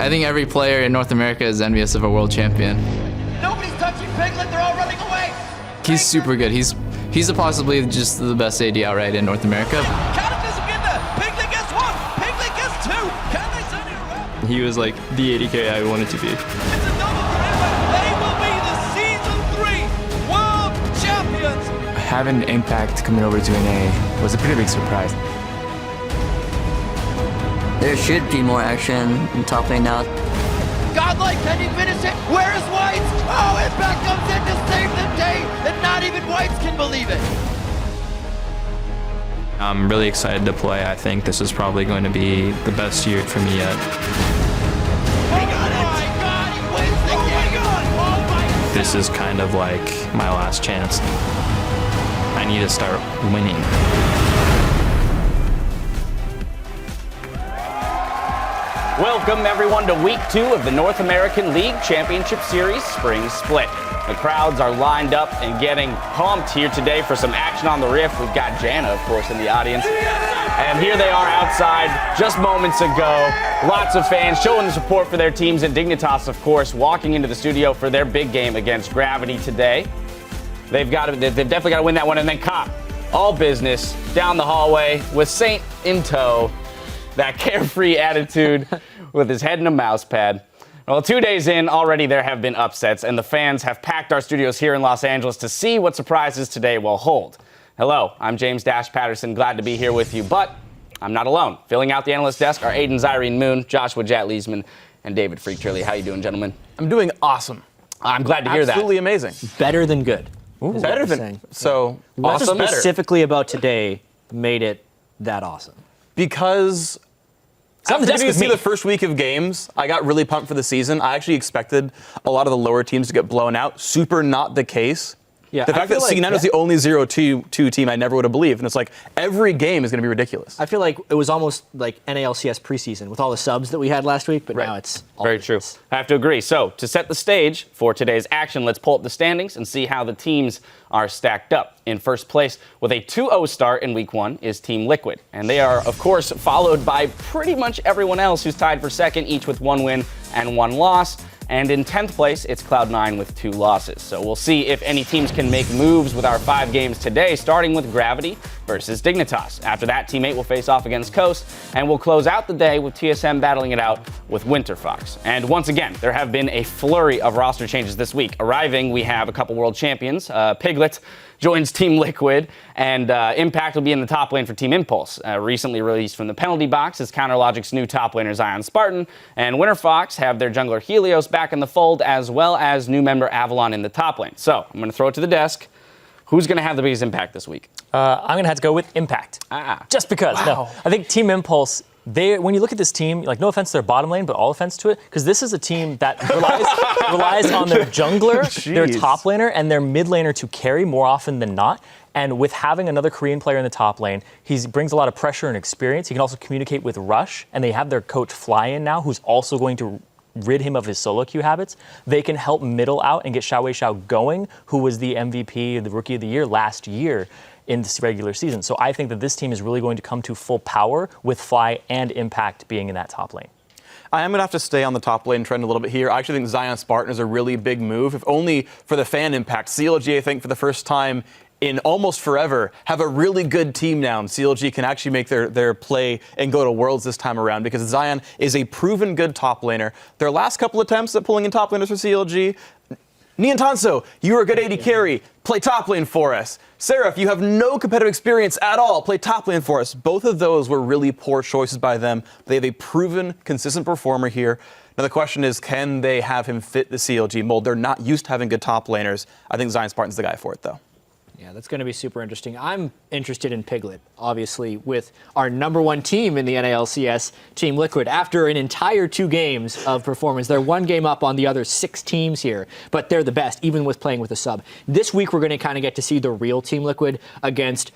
I think every player in North America is envious of a world champion. Nobody's touching Piglet. They're all running away. He's super good. He's possibly just the best AD outright in North America. Cannon doesn't get there. Piglet gets one. Piglet gets two. Can they turn it around? He was like the AD carry I wanted to be. It's a double commitment. They will be the Season 3 World Champions. Having Impact coming over to NA was a pretty big surprise. There should be more action in top lane now. Godlike, can he finish it? Where is Whites? Oh, Impact comes in to save the day, and not even Whites can believe it. I'm really excited to play. I think this is probably going to be the best year for me yet. He got it! Oh my God, he wins the game! Oh my God! This is kind of like my last chance. I need to start winning. Welcome everyone to week 2 of the North American League Championship Series Spring Split. The crowds are lined up and getting pumped here today for some action on the Rift. We've got Jana, of course, in the audience. And here they are outside just moments ago. Lots of fans showing the support for their teams, and Dignitas, of course, walking into the studio for their big game against Gravity today. They've definitely got to win that one. And then Cop, all business, down the hallway with Saint in tow. That carefree attitude with his head in a mouse pad. Well, 2 days in, already there have been upsets, and the fans have packed our studios here in Los Angeles to see what surprises today will hold. Hello, I'm James Dash Patterson, glad to be here with you, but I'm not alone. Filling out the analyst desk are Aiden Zyrene Moon, Joshua Jatt-Leesman, and David Freak Turley. How you doing, gentlemen? I'm doing awesome. I'm glad to hear that. Absolutely amazing. Better than good. Better than so What awesome. specifically about today made it that awesome? Because on the after desk getting to with see me. the first week of games, I got really pumped for the season. I actually expected a lot of the lower teams to get blown out. Super not the case. Yeah, The fact that C9 was the only 0-2 team I never would have believed. And it's like every game is going to be ridiculous. I feel like it was almost like NALCS preseason with all the subs that we had last week, but now it's all Very true. business. I have to agree. So, to set the stage for today's action, let's pull up the standings and see how the teams are stacked up. In first place with a 2-0 start in week 1 is Team Liquid. And they are, of course, followed by pretty much everyone else who's tied for second, each with 1 win and 1 loss. And in 10th place, it's Cloud9 with 2 losses. So we'll see if any teams can make moves with our 5 games today, starting with Gravity versus Dignitas. After that, Team 8 will face off against Coast, and we'll close out the day with TSM battling it out with Winterfox. And once again, there have been a flurry of roster changes this week. Arriving, we have a couple world champions. Piglet joins Team Liquid, and Impact will be in the top lane for Team Impulse. Recently released from the penalty box is Counterlogic's new top laner Zion Spartan, and Winterfox have their jungler Helios back in the fold, as well as new member Avalon in the top lane. So I'm going to throw it to the desk. Who's going to have the biggest impact this week? I'm going to have to go with Impact. Just because. Wow. No, I think Team Impulse, when you look at this team, like no offense to their bottom lane, but all offense to it, because this is a team that relies on their jungler, their top laner, and their mid laner to carry more often than not. And with having another Korean player in the top lane, he brings a lot of pressure and experience. He can also communicate with Rush, and they have their coach Fly-In now, who's also going to rid him of his solo queue habits. They can help middle out and get Xiao Weishao going, who was the MVP, the Rookie of the Year last year in this regular season. So I think that this team is really going to come to full power with Fly and Impact being in that top lane. I am going to have to stay on the top lane trend a little bit here. I actually think Zion Spartan is a really big move, if only for the fan impact. CLG, I think, for the first time in almost forever, have a really good team now, and CLG can actually make their play and go to Worlds this time around, because Zion is a proven good top laner. Their last couple attempts at pulling in top laners for CLG, Nian Tanso, you are a good AD carry, play top lane for us. Seraph, you have no competitive experience at all, play top lane for us. Both of those were really poor choices by them. They have a proven, consistent performer here. Now the question is, can they have him fit the CLG mold? They're not used to having good top laners. I think Zion Spartan's the guy for it, though. Yeah, that's going to be super interesting. I'm interested in Piglet, obviously, with our #1 team in the NALCS, Team Liquid. After an entire 2 games of performance, they're 1 game up on the other 6 teams here, but they're the best, even with playing with a sub. This week, we're going to kind of get to see the real Team Liquid against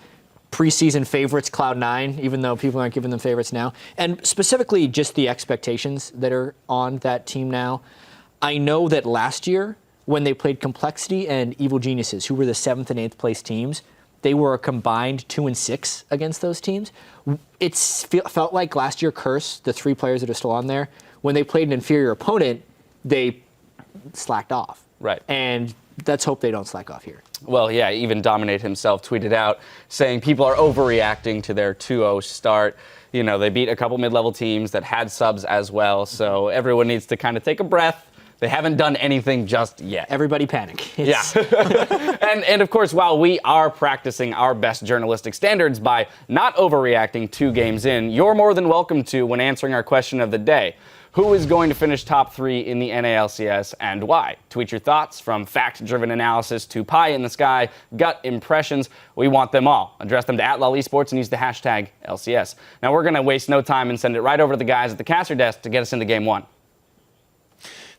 preseason favorites Cloud9, even though people aren't giving them favorites now, and specifically just the expectations that are on that team now. I know that last year, when they played Complexity and Evil Geniuses, who were the 7th and 8th place teams, they were a combined 2-6 against those teams. It felt like last year Curse, the 3 players that are still on there, when they played an inferior opponent, they slacked off. Right. And let's hope they don't slack off here. Well, yeah, even Dominate himself tweeted out saying people are overreacting to their 2-0 start. You know, they beat a couple mid-level teams that had subs as well, so everyone needs to kind of take a breath. They haven't done anything just yet. Everybody panic. Yeah. and of course, while we are practicing our best journalistic standards by not overreacting 2 games in, you're more than welcome to when answering our question of the day. Who is going to finish top 3 in the NALCS and why? Tweet your thoughts, from fact-driven analysis to pie in the sky, gut impressions. We want them all. Address them to @LolEsports and use the hashtag LCS. Now we're going to waste no time and send it right over to the guys at the caster desk to get us into game 1.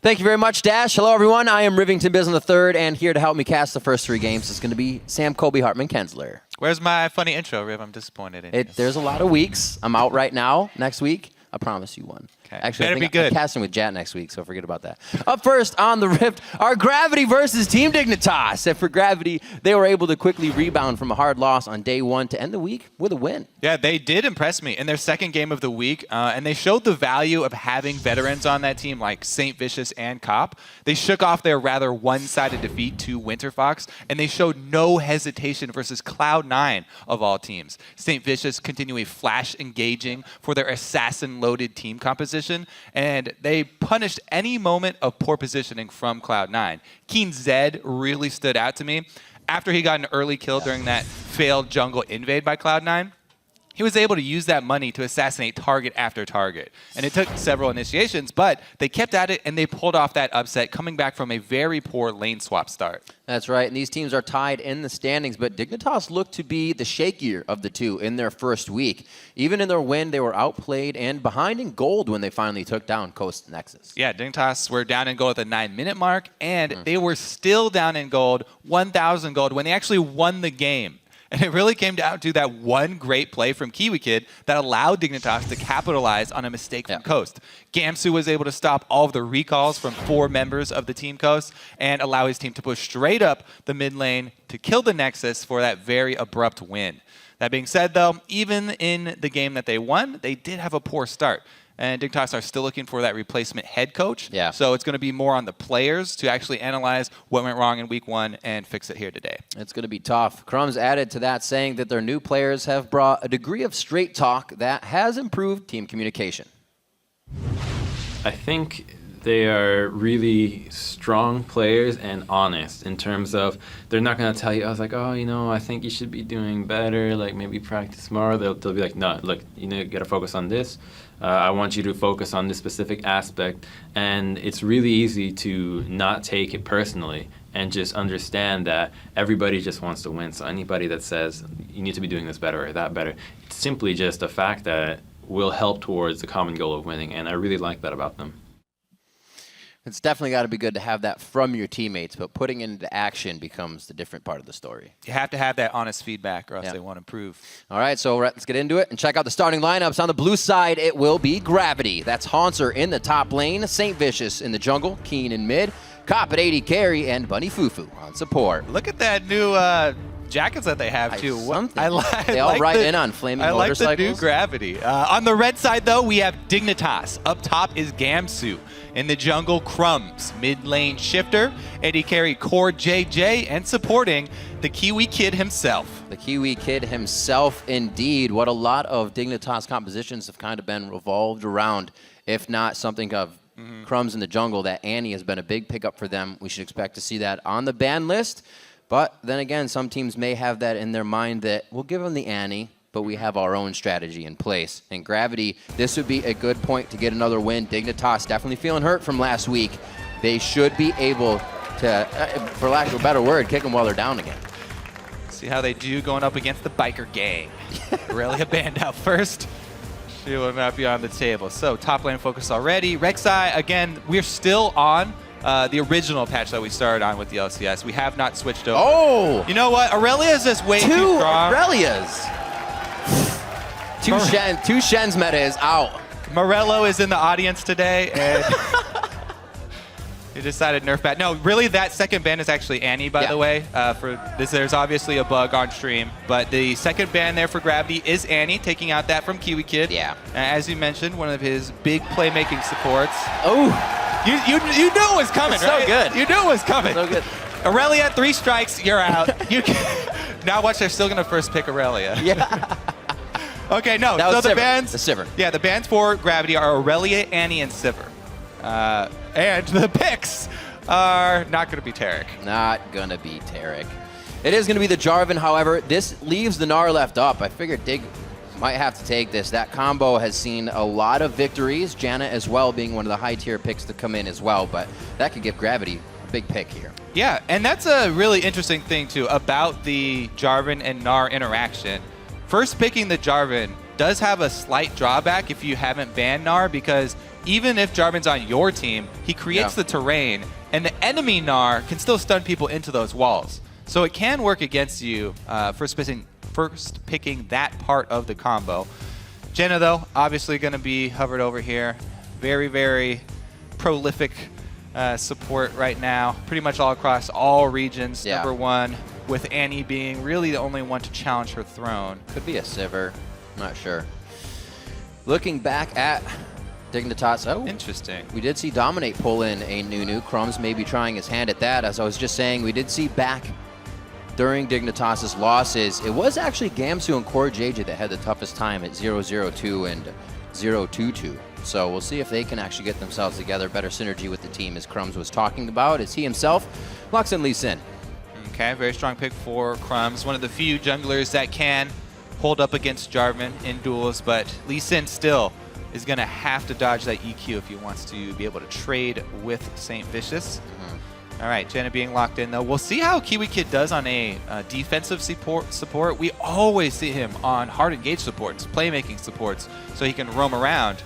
Thank you very much, Dash. Hello, everyone. I am Rivington Biz on the third, and here to help me cast the first 3 games is going to be Sam Colby Hartman Kensler. Where's my funny intro, Riv? I'm disappointed in you. There's a lot of weeks. I'm out right now. Next week, I promise you one. Okay. Actually, Better I think be good. I'm casting with Jat next week, so forget about that. Up first on the Rift, our Gravity versus Team Dignitas. And for Gravity, they were able to quickly rebound from a hard loss on day 1 to end the week with a win. Yeah, they did impress me in their second game of the week, and they showed the value of having veterans on that team like St. Vicious and Cop. They shook off their rather one-sided defeat to Winter Fox, and they showed no hesitation versus Cloud9 of all teams. St. Vicious continually flash engaging for their assassin-loaded team composition, and they punished any moment of poor positioning from Cloud9. Keen Zed really stood out to me. After he got an early kill during that failed jungle invade by Cloud9, he was able to use that money to assassinate target after target. And it took several initiations, but they kept at it and they pulled off that upset, coming back from a very poor lane swap start. That's right, and these teams are tied in the standings, but Dignitas looked to be the shakier of the two in their first week. Even in their win, they were outplayed and behind in gold when they finally took down Coast Nexus. Yeah, Dignitas were down in gold at the 9-minute mark, and they were still down in gold, 1,000 gold, when they actually won the game. And it really came down to that one great play from Kiwi Kid that allowed Dignitas to capitalize on a mistake from Coast. Gamsu was able to stop all of the recalls from 4 members of the Team Coast and allow his team to push straight up the mid lane to kill the Nexus for that very abrupt win. That being said, though, even in the game that they won, they did have a poor start. And Dignitas are still looking for that replacement head coach. Yeah. So it's going to be more on the players to actually analyze what went wrong in week 1 and fix it here today. It's going to be tough. Crumbs added to that, saying that their new players have brought a degree of straight talk that has improved team communication. I think they are really strong players and honest in terms of they're not going to tell you, I was like, oh, you know, I think you should be doing better, like maybe practice more. They'll be like, no, look, you got to focus on this. I want you to focus on this specific aspect. And it's really easy to not take it personally and just understand that everybody just wants to win. So anybody that says you need to be doing this better or that better, it's simply just a fact that will help towards the common goal of winning. And I really like that about them. It's definitely got to be good to have that from your teammates, but putting it into action becomes the different part of the story. You have to have that honest feedback or else they won't improve. All right, so let's get into it and check out the starting lineups. On the blue side, it will be Gravity. That's Haunter in the top lane, St. Vicious in the jungle, Keen in mid, Cop at AD carry, and Bunny Fufu on support. Look at that new jackets that they have, too. They all ride in on flaming motorcycles. I like the new Gravity. On the red side, though, we have Dignitas. Up top is Gamsu. In the jungle, Crumbs. Mid lane, Shifter. AD carry, Core JJ. And supporting the Kiwi Kid himself. The Kiwi Kid himself, indeed. What a lot of Dignitas compositions have kind of been revolved around, if not something of Crumbs in the jungle. That Annie has been a big pickup for them. We should expect to see that on the ban list. But then again, some teams may have that in their mind that we'll give them the Annie, but we have our own strategy in place. And Gravity, this would be a good point to get another win. Dignitas definitely feeling hurt from last week. They should be able to, for lack of a better word, kick them while they're down again. See how they do going up against the biker gang. Aurelia banned out first. She will not be on the table. So top lane focus already. Rek'Sai, again, we're still on the original patch that we started on with the LCS. We have not switched over. Oh! You know what? Aurelia is just way too strong. Aurelias. Two Shen's meta is out. Morello is in the audience today, and You decided nerf bat. No, really, that second ban is actually Annie, by the way. For this, there's obviously a bug on stream, but the second ban there for Gravity is Annie, taking out that from Kiwi Kid. Yeah. As you mentioned, one of his big playmaking supports. Oh, you knew it was coming, it's right? so good. You knew it was coming. So good. Aurelia, 3 strikes, you're out. Now watch, they're still going to first pick Aurelia. Yeah. Okay, no. That was so the Sivir. bans. The Sivir. Yeah, the bans for Gravity are Aurelia, Annie, and Sivir. And the picks are not going to be Tarek. Not going to be Tarek. It is going to be the Jarvan, however. This leaves the Gnar left up. I figured Dig might have to take this. That combo has seen a lot of victories. Janna as well being one of the high-tier picks to come in as well, but that could give Gravity a big pick here. Yeah, and that's a really interesting thing, too, about the Jarvan and Gnar interaction. First picking the Jarvan does have a slight drawback if you haven't banned Gnar, because even if Jarvan's on your team, he creates the terrain, and the enemy Gnar can still stun people into those walls. So it can work against you first picking that part of the combo. Janna, though, obviously going to be hovered over here. Very, very prolific support right now, pretty much all across all regions. Yeah. Number 1, with Annie being really the only one to challenge her throne. Could be a Sivir. Not sure. Looking back at Dignitas. Oh, interesting. We did see Dominate pull in a Nunu. Crumbs may be trying his hand at that. As I was just saying, we did see back during Dignitas' losses, it was actually Gamsu and Core JJ that had the toughest time at 0-0-2 and 0-2-2. So we'll see if they can actually get themselves together. Better synergy with the team, as Crumbs was talking about, as he himself locks in Lee Sin. Okay, very strong pick for Crumbs. One of the few junglers that can hold up against Jarvan in duels, but Lee Sin still is going to have to dodge that EQ if he wants to be able to trade with St. Vicious. All right, Janna being locked in, though. We'll see how Kiwi Kid does on a defensive support. We always see him on hard engage supports, playmaking supports, so he can roam around.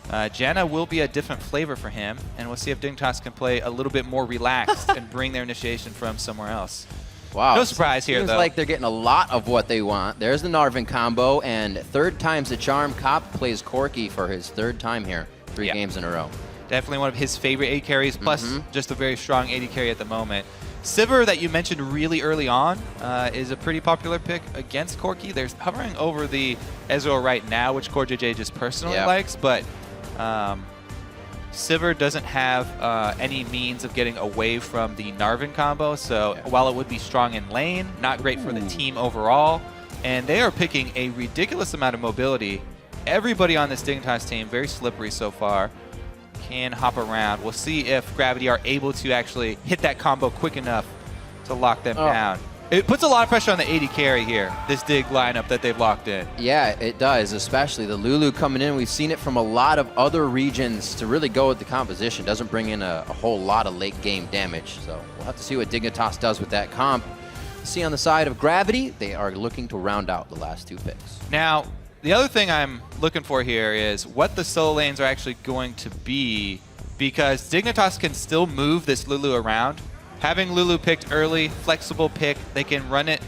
Janna will be a different flavor for him, and we'll see if Dignitas can play a little bit more relaxed and bring their initiation from somewhere else. Wow. No surprise here, Seems though. like they're getting a lot of what they want. There's the Narvin combo, and third time's the charm. Cop plays Corki for his 3rd time here. 3 games in a row. Definitely one of his favorite AD carries, plus just a very strong AD carry at the moment. Sivir, that you mentioned really early on, is a pretty popular pick against Corki. They're hovering over the Ezreal right now, which Core JJ just personally likes, but Sivir doesn't have any means of getting away from the Narvin combo, so while it would be strong in lane, not great for the team overall, and they are picking a ridiculous amount of mobility. Everybody on this Dignitas team, very slippery so far, can hop around. We'll see if Gravity are able to actually hit that combo quick enough to lock them down. It puts a lot of pressure on the AD carry here, this Dig lineup that they've locked in. Yeah, it does, especially the Lulu coming in. We've seen it from a lot of other regions to really go with the composition. Doesn't bring in a whole lot of late game damage. So we'll have to see what Dignitas does with that comp. See on the side of Gravity, they are looking to round out the last 2 picks. Now, the other thing I'm looking for here is what the solo lanes are actually going to be, because Dignitas can still move this Lulu around. Having Lulu picked early, flexible pick, they can run it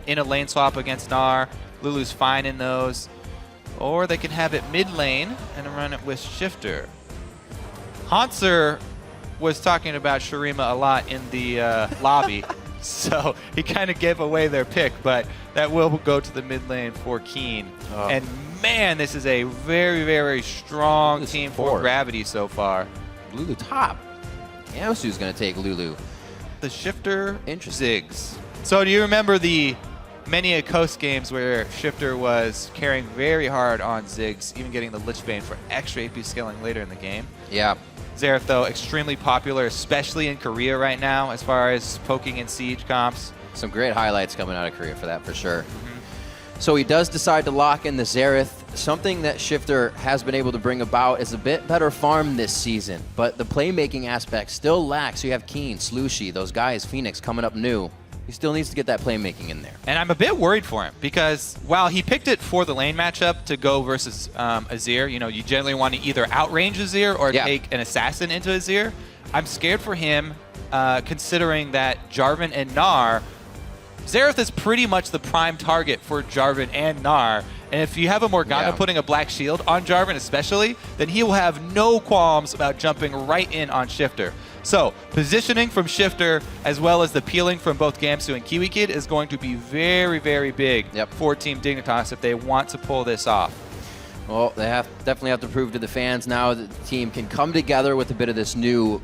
in a lane swap against Gnar. Lulu's fine in those. Or they can have it mid lane and run it with Shifter. Hauntzer was talking about Shurima a lot in the lobby, so he kind of gave away their pick, but that will go to the mid lane for Keen. And man, this is a very, very strong team for Gravity so far. Lulu top. Yamsu's going to take Lulu. The Shifter Ziggs. So do you remember the many Coast games where Shifter was carrying very hard on Ziggs, even getting the Lich Bane for extra AP scaling later in the game? Yeah. Xerath, though, extremely popular, especially in Korea right now, as far as poking in Siege comps. Some great highlights coming out of Korea for that, for sure. So he does decide to lock in the Xerath. Something that Shifter has been able to bring about is a bit better farm this season, but the playmaking aspect still lacks. You have Keen, Slushy, those guys, Phoenix coming up new. He still needs to get that playmaking in there. And I'm a bit worried for him, because while he picked it for the lane matchup to go versus Azir, you know, you generally want to either outrange Azir or take an assassin into Azir. I'm scared for him, considering that Jarvan and Gnar, Xerath is pretty much the prime target for Jarvan and Gnar. And if you have a Morgana putting a black shield on Jarvan especially, then he will have no qualms about jumping right in on Shifter. So positioning from Shifter as well as the peeling from both Gamsu and Kiwi Kid is going to be very, very big for Team Dignitas if they want to pull this off. Well, they definitely have to prove to the fans now that the team can come together with a bit of this new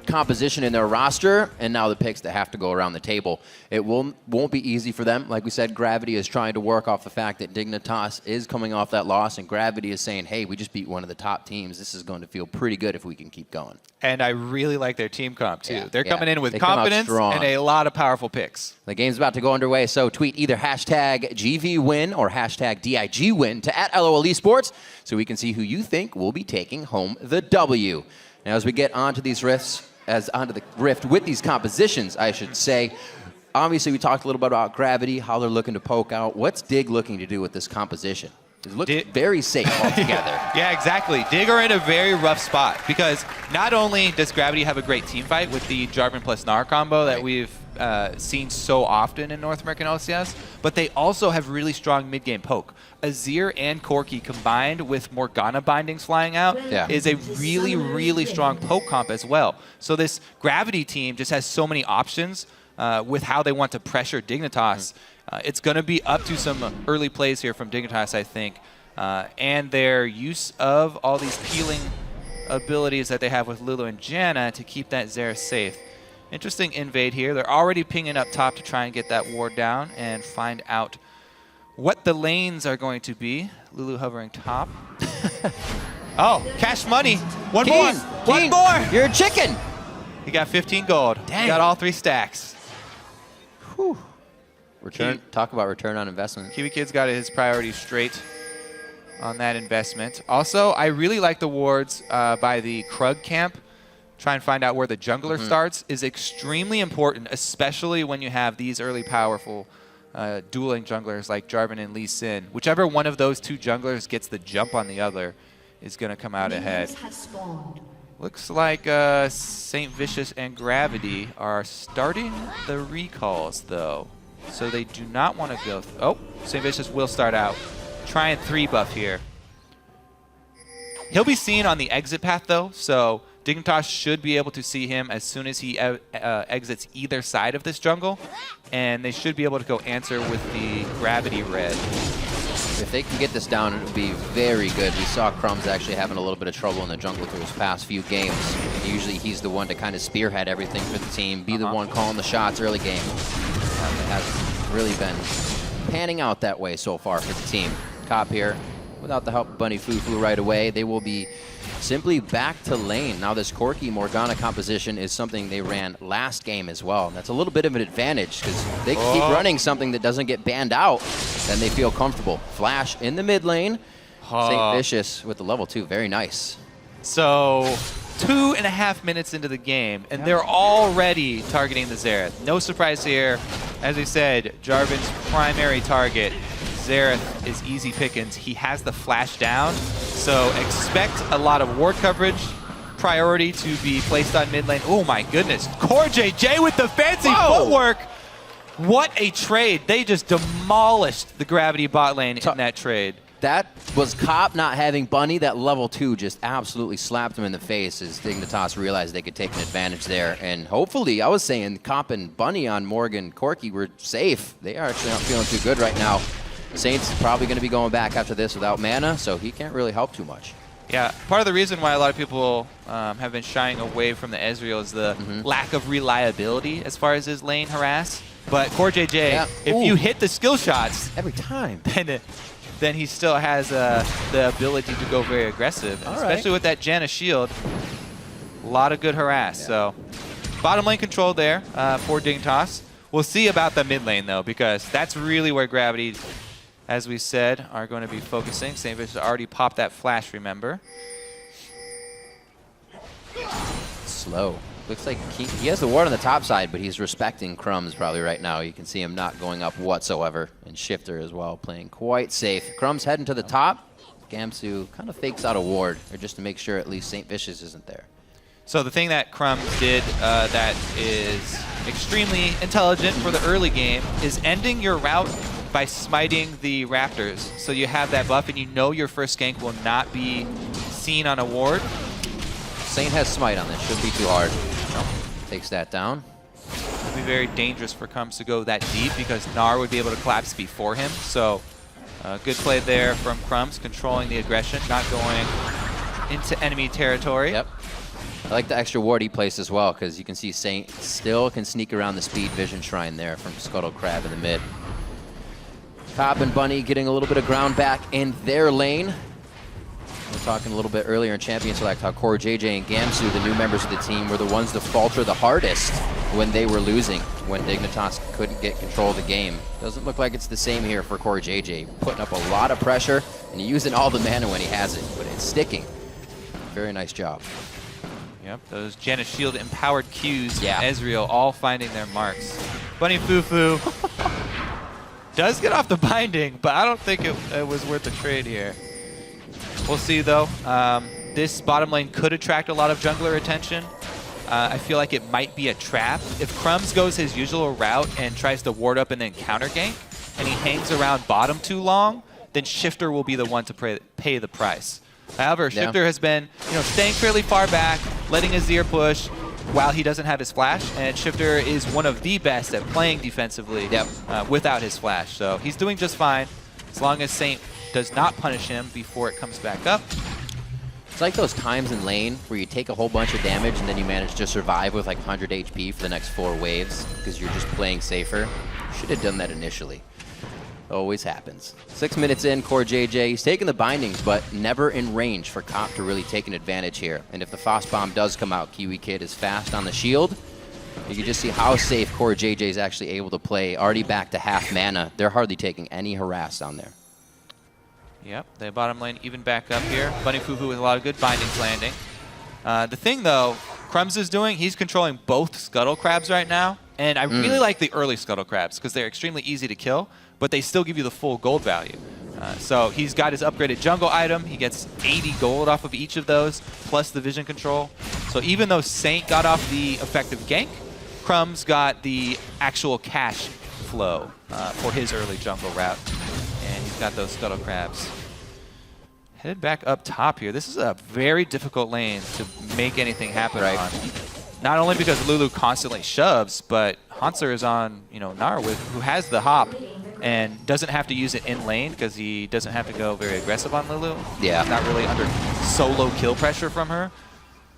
composition in their roster, and now the picks that have to go around the table. It won't be easy for them. Like we said, Gravity is trying to work off the fact that Dignitas is coming off that loss, and Gravity is saying, hey, we just beat one of the top teams. This is going to feel pretty good if we can keep going. And I really like their team comp, too. Yeah, They're coming in with they come out confidence strong. and a lot of powerful picks. The game's about to go underway, so tweet either hashtag GVWin or hashtag DIGWin to @LOL Esports so we can see who you think will be taking home the W. Now, as we get onto these onto the rift with these compositions, I should say, obviously we talked a little bit about Gravity, how they're looking to poke out. What's Dig looking to do with this composition? It looks very safe altogether. Yeah, exactly. Dig are in a very rough spot because not only does Gravity have a great team fight with the Jarvan plus Gnar combo that we've seen so often in North American LCS, but they also have really strong mid-game poke. Azir and Corki combined with Morgana bindings flying out is a really, really strong poke comp as well. So this Gravity team just has so many options with how they want to pressure Dignitas. It's going to be up to some early plays here from Dignitas, I think, and their use of all these peeling abilities that they have with Lulu and Janna to keep that Xerath safe. Interesting invade here. They're already pinging up top to try and get that ward down and find out what the lanes are going to be. Lulu hovering top. Oh, cash money. One more. One more. You're a chicken. He got 15 gold. Dang. He got all 3 stacks. Whew. Talk about return on investment. Kiwi Kid's got his priorities straight on that investment. Also, I really like the wards by the Krug camp. Try and find out where the jungler starts is extremely important, especially when you have these early powerful dueling junglers like Jarvan and Lee Sin. Whichever one of those 2 junglers gets the jump on the other is going to come out ahead. Looks like St. Vicious and Gravity are starting the recalls, though. So they do not want to go. Oh, St. Vicious will start out. Try and 3 buff here. He'll be seen on the exit path, though, so Dignitas should be able to see him as soon as he exits either side of this jungle, and they should be able to go answer with the Gravity red. If they can get this down, it would be very good. We saw Crumbs actually having a little bit of trouble in the jungle through his past few games. Usually he's the one to kind of spearhead everything for the team, be the one calling the shots early game. It hasn't really been panning out that way so far for the team. Cop here, without the help of Bunny Fufu right away, they will be simply back to lane. Now this Corki Morgana composition is something they ran last game as well. And that's a little bit of an advantage because they can keep running something that doesn't get banned out, then they feel comfortable. Flash in the mid lane. St. Vicious with the level 2, very nice. So 2.5 minutes into the game, and they're already targeting the Xerath. No surprise here. As we said, Jarvan's primary target, Xerath, is easy pickings. He has the flash down, so expect a lot of ward coverage. Priority to be placed on mid lane. Oh my goodness, CoreJJ with the fancy footwork. What a trade. They just demolished the Gravity bot lane in that trade. That was Cop not having Bunny. That level 2 just absolutely slapped him in the face as Dignitas realized they could take an advantage there. And hopefully, I was saying Cop and Bunny on Morgan Corki were safe. They are actually not feeling too good right now. Saint's probably going to be going back after this without mana, so he can't really help too much. Yeah, part of the reason why a lot of people have been shying away from the Ezreal is the lack of reliability as far as his lane harass. But CoreJJ, if you hit the skill shots every time, then he still has the ability to go very aggressive, especially with that Janna shield. A lot of good harass. So bottom lane control there for Dignitas. We'll see about the mid lane, though, because that's really where Gravity, as we said, are going to be focusing. St. Vicious already popped that flash, remember? Slow. Looks like he has the ward on the top side, but he's respecting Crumbs probably right now. You can see him not going up whatsoever. And Shifter as well, playing quite safe. Crumbs heading to the top. Gamsu kind of fakes out a ward, or just to make sure at least St. Vicious isn't there. So the thing that Crumbs did that is extremely intelligent for the early game is ending your route by smiting the Raptors. So you have that buff and you know your first gank will not be seen on a ward. Saint has smite on this, shouldn't be too hard. Takes that down. It would be very dangerous for Crumbs to go that deep because Gnar would be able to collapse before him. So good play there from Crumbs, controlling the aggression, not going into enemy territory. Yep. I like the extra ward he placed as well, because you can see Saint still can sneak around the speed vision shrine there from Scuttle Crab in the mid. Cobb and Bunny getting a little bit of ground back in their lane. We were talking a little bit earlier in Champion Select how Core JJ and Gamsu, the new members of the team, were the ones to falter the hardest when they were losing, when Dignitas couldn't get control of the game. Doesn't look like it's the same here for Core JJ. Putting up a lot of pressure and using all the mana when he has it, but it's sticking. Very nice job. Yep, those Janus Shield empowered Qs, Yeah. Ezreal all finding their marks. Bunny Fufu does get off the binding, but I don't think it was worth the trade here. We'll see though. This bottom lane could attract a lot of jungler attention. I feel like it might be a trap. If Crumbs goes his usual route and tries to ward up and then counter gank, and he hangs around bottom too long, then Shifter will be the one to pay the price. However, Shifter has been, staying fairly far back, letting Azir push while he doesn't have his flash, and Shifter is one of the best at playing defensively without his flash. So he's doing just fine as long as Saint does not punish him before it comes back up. It's like those times in lane where you take a whole bunch of damage and then you manage to survive with like 100 HP for the next 4 waves because you're just playing safer. Should have done that initially. Always happens. 6 minutes in, Core JJ, he's taking the bindings, but never in range for Cop to really take an advantage here. And if the Frost Bomb does come out, Kiwi Kid is fast on the shield. You can just see how safe Core JJ is actually able to play. Already back to half mana. They're hardly taking any harass down there. Yep, the bottom lane even back up here. Bunny Fufu with a lot of good bindings landing. The thing though, Crumbs is doing, he's controlling both Scuttle Crabs right now. And I really like the early Scuttle Crabs because they're extremely easy to kill, but they still give you the full gold value. So he's got his upgraded jungle item. He gets 80 gold off of each of those, plus the vision control. So even though Saint got off the effective gank, Crumbs got the actual cash flow for his early jungle route. And he's got those Scuttle Crabs. Headed back up top here. This is a very difficult lane to make anything happen on. Not only because Lulu constantly shoves, but Hanser is on, Gnar who has the hop and doesn't have to use it in lane because he doesn't have to go very aggressive on Lulu. Yeah. He's not really under solo kill pressure from her.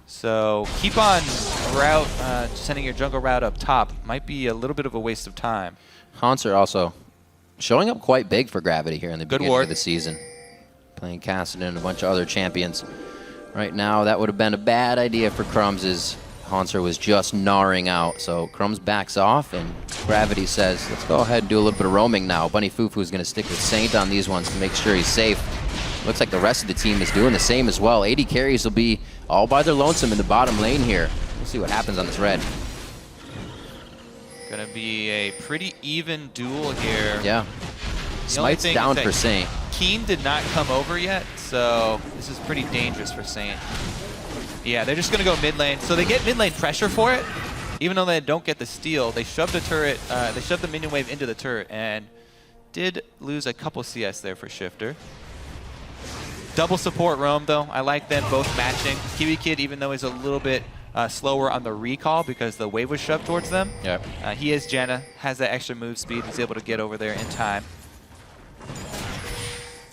So keep on sending your jungle route up top. Might be a little bit of a waste of time. Hanser also showing up quite big for Gravity here in the beginning of the season. Playing Cassidy and a bunch of other champions. Right now, that would have been a bad idea for Crumbs as Hanser was just gnarring out. So Crumbs backs off and Gravity says, let's go ahead and do a little bit of roaming now. Bunny Fufu is going to stick with Saint on these ones to make sure he's safe. Looks like the rest of the team is doing the same as well. 80 carries will be all by their lonesome in the bottom lane here. We'll see what happens on this red. Gonna be a pretty even duel here. Yeah. Smite's down for Saint. Keen did not come over yet, so this is pretty dangerous for Saint. Yeah, they're just going to go mid lane. So they get mid lane pressure for it. Even though they don't get the steal, they shoved the turret, they shoved the minion wave into the turret and did lose a couple CS there for Shifter. Double support roam though. I like them both matching. Kiwi Kid, even though he's a little bit slower on the recall because the wave was shoved towards them. Yep. He is Janna, has that extra move speed. He's able to get over there in time.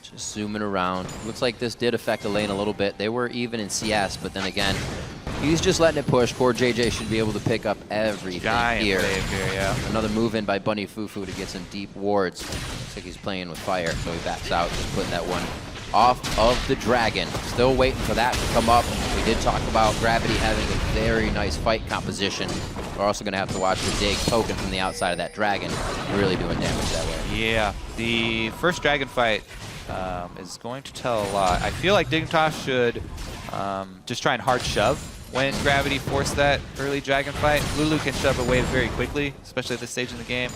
Just zooming around. Looks like this did affect the lane a little bit. They were even in CS, but then again, he's just letting it push. Core JJ should be able to pick up everything here. Wave here, yeah. Another move in by Bunny Fufu to get some deep wards. Looks like he's playing with fire, so he backs out, just putting that one off of the dragon. Still waiting for that to come up. We did talk about Gravity having a very nice fight composition. We're also going to have to watch the dig token from the outside of that dragon. Really doing damage that way. Yeah, the first dragon fight is going to tell a lot. I feel like Dignitas should just try and hard shove when Gravity forced that early dragon fight. Lulu can shove away very quickly, especially at this stage in the game.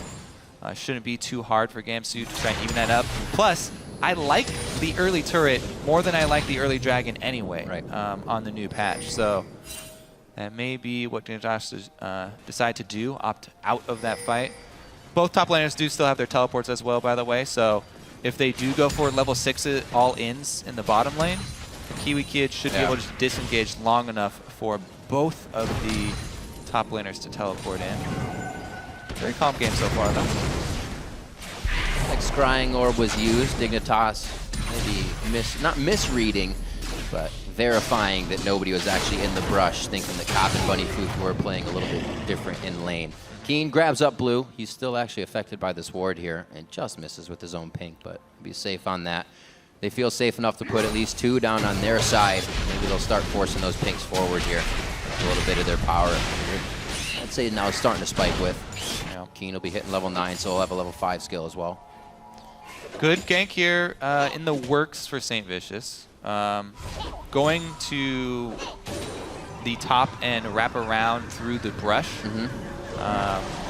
Shouldn't be too hard for Gamsu to try and even that up. Plus, I like the early turret more than I like the early dragon anyway on the new patch. So that may be what Dignitas decide to do, opt out of that fight. Both top laners do still have their teleports as well, by the way. So if they do go for level 6 all-ins in the bottom lane, Kiwi Kid should be able to disengage long enough for both of the top laners to teleport in. Very calm game so far, though. Like Scrying Orb was used, Dignitas maybe not misreading, but verifying that nobody was actually in the brush, thinking that Cop and Bunny Fufu were playing a little bit different in lane. Keen grabs up blue. He's still actually affected by this ward here and just misses with his own pink, but be safe on that. They feel safe enough to put at least 2 down on their side. Maybe they'll start forcing those pinks forward here. A little bit of their power. I'd say now it's starting to spike with. You know, Keen will be hitting level 9, so he'll have a level 5 skill as well. Good gank here in the works for St. Vicious. Going to the top and wrap around through the brush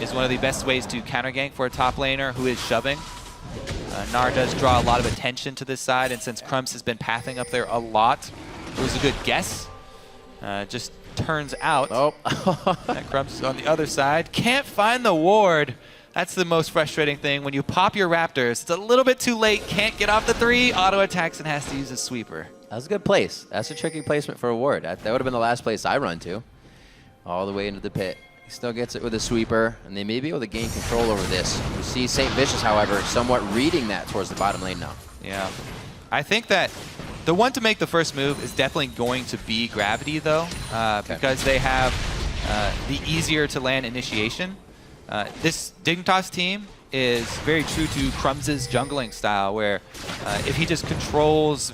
is one of the best ways to counter gank for a top laner who is shoving. Gnar does draw a lot of attention to this side, and since Crumbs has been pathing up there a lot, it was a good guess. Just turns out that Crumbs is on the other side. Can't find the ward. That's the most frustrating thing. When you pop your Raptors, it's a little bit too late, can't get off the 3, auto attacks and has to use a sweeper. That was a good place. That's a tricky placement for a ward. That would have been the last place I run to. All the way into the pit. He still gets it with a sweeper, and they may be able to gain control over this. We see St. Vicious, however, somewhat reading that towards the bottom lane now. Yeah. I think that the one to make the first move is definitely going to be Gravity, though, because they have the easier to land initiation. This Dignitas team is very true to Crumbs' jungling style, where if he just controls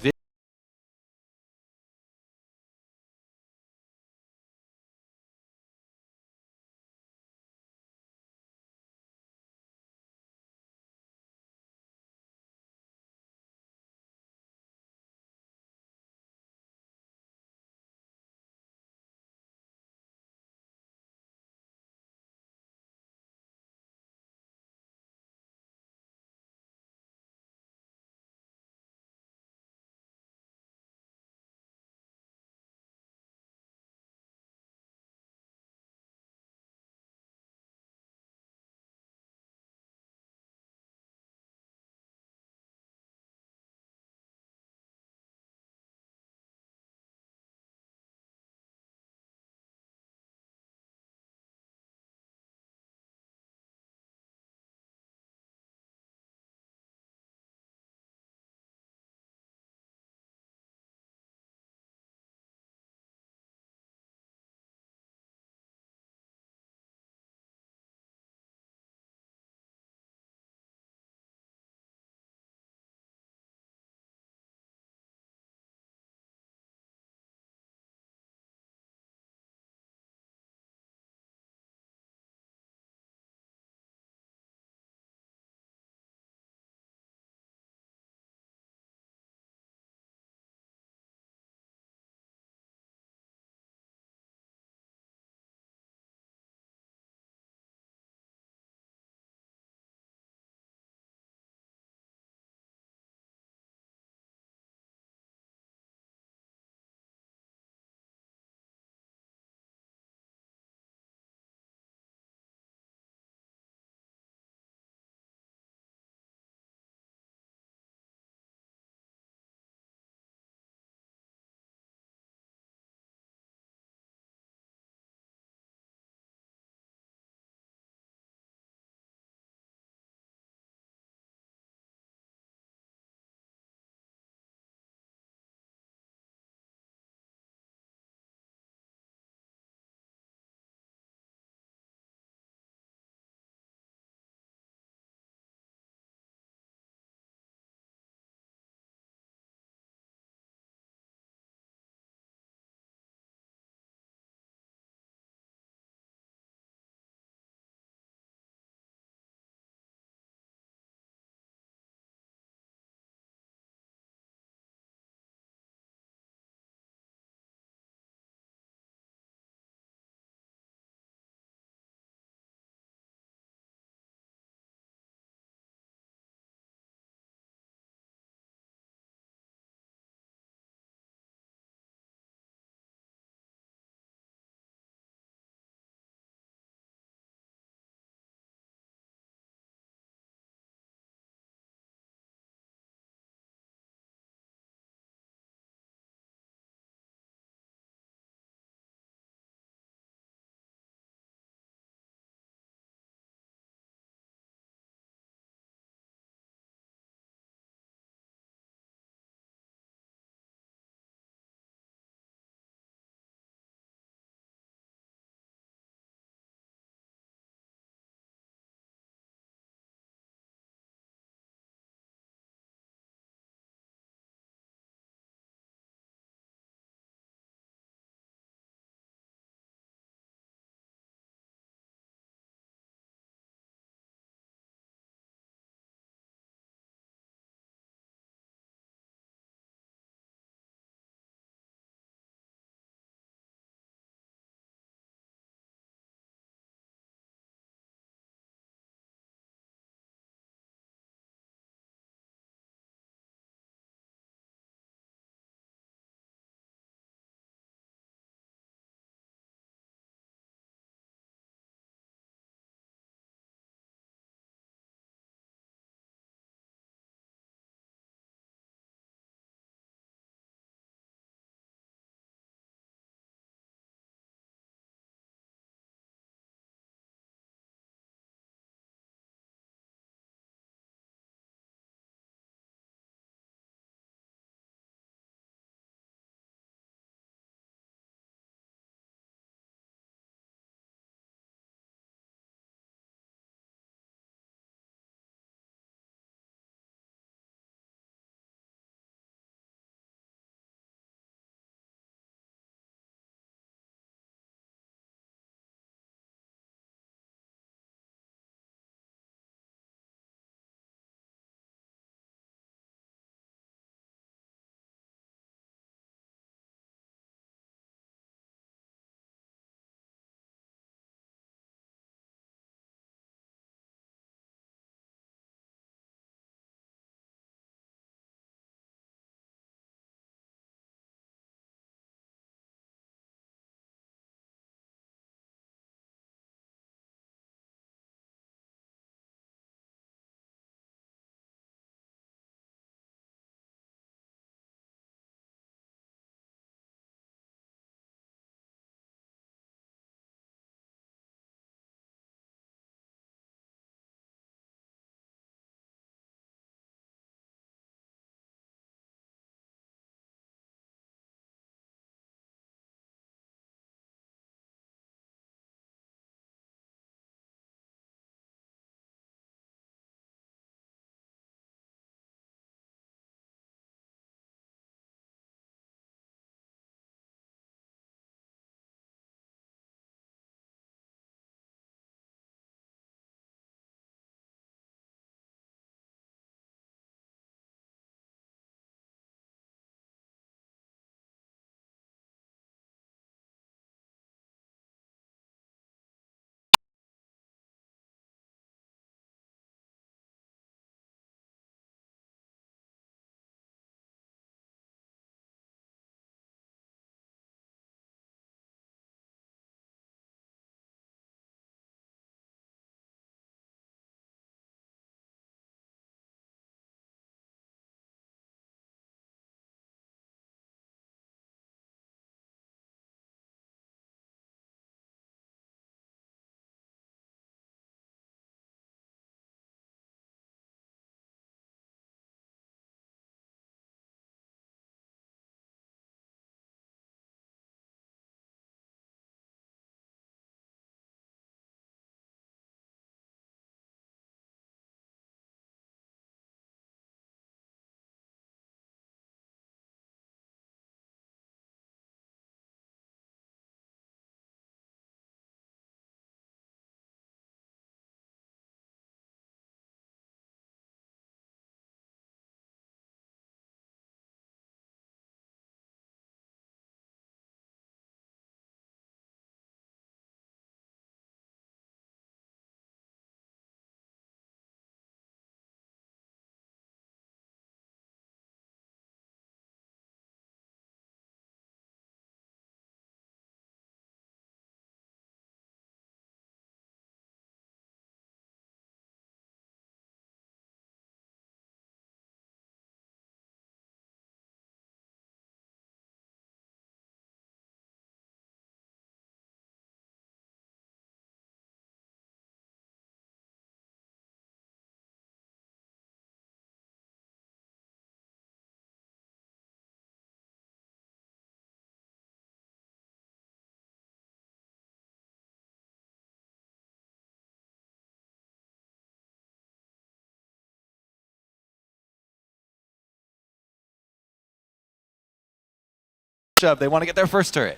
shove. They want to get their first turret.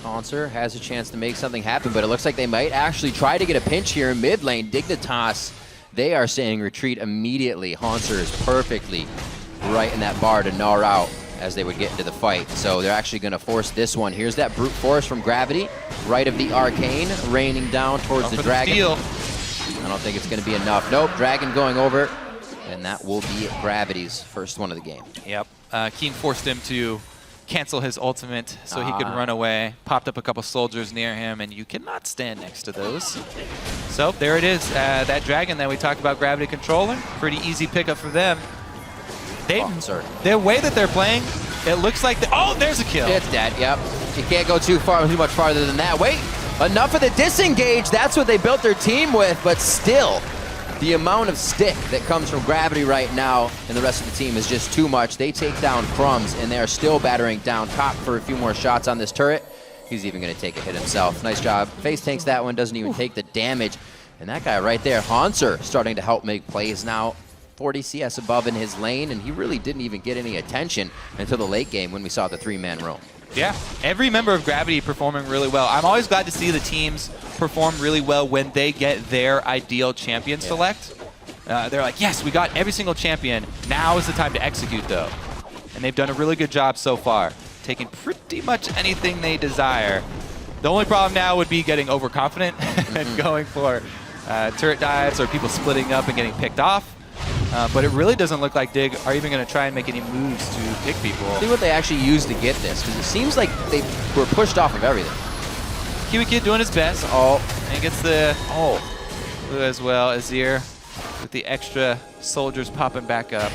Hauntzer has a chance to make something happen, but it looks like they might actually try to get a pinch here in mid lane. Dignitas, they are saying retreat immediately. Hauntzer is perfectly right in that bar to gnaw out as they would get into the fight. So they're actually going to force this one. Here's that brute force from Gravity, right of the Arcane, raining down towards the Dragon. I don't think it's going to be enough. Nope, Dragon going over, and that will be Gravity's first one of the game. Yep. Keen forced him to cancel his ultimate so he could run away. Popped up a couple soldiers near him, and you cannot stand next to those. So there it is. That Dragon that we talked about Gravity controlling, pretty easy pickup for them. The way that they're playing, it looks like oh, there's a kill. It's dead. Yep. You can't go too much farther than that. Wait, enough of the disengage. That's what they built their team with, but still, the amount of stick that comes from Gravity right now and the rest of the team is just too much. They take down Crumbs, and they are still battering down top for a few more shots on this turret. He's even going to take a hit himself. Nice job. Face tanks that one, doesn't even take the damage. And that guy right there, Hauntzer, starting to help make plays now. 40 CS above in his lane, and he really didn't even get any attention until the late game when we saw the 3-man roam. Yeah, every member of Gravity performing really well. I'm always glad to see the teams perform really well when they get their ideal champion select. They're like, yes, we got every single champion. Now is the time to execute, though. And they've done a really good job so far, taking pretty much anything they desire. The only problem now would be getting overconfident and going for turret dives or people splitting up and getting picked off. But it really doesn't look like Dig are even going to try and make any moves to pick people. See what they actually used to get this, because it seems like they were pushed off of everything. Kiwi Kid doing his best. And gets the blue as well. Azir with the extra soldiers popping back up.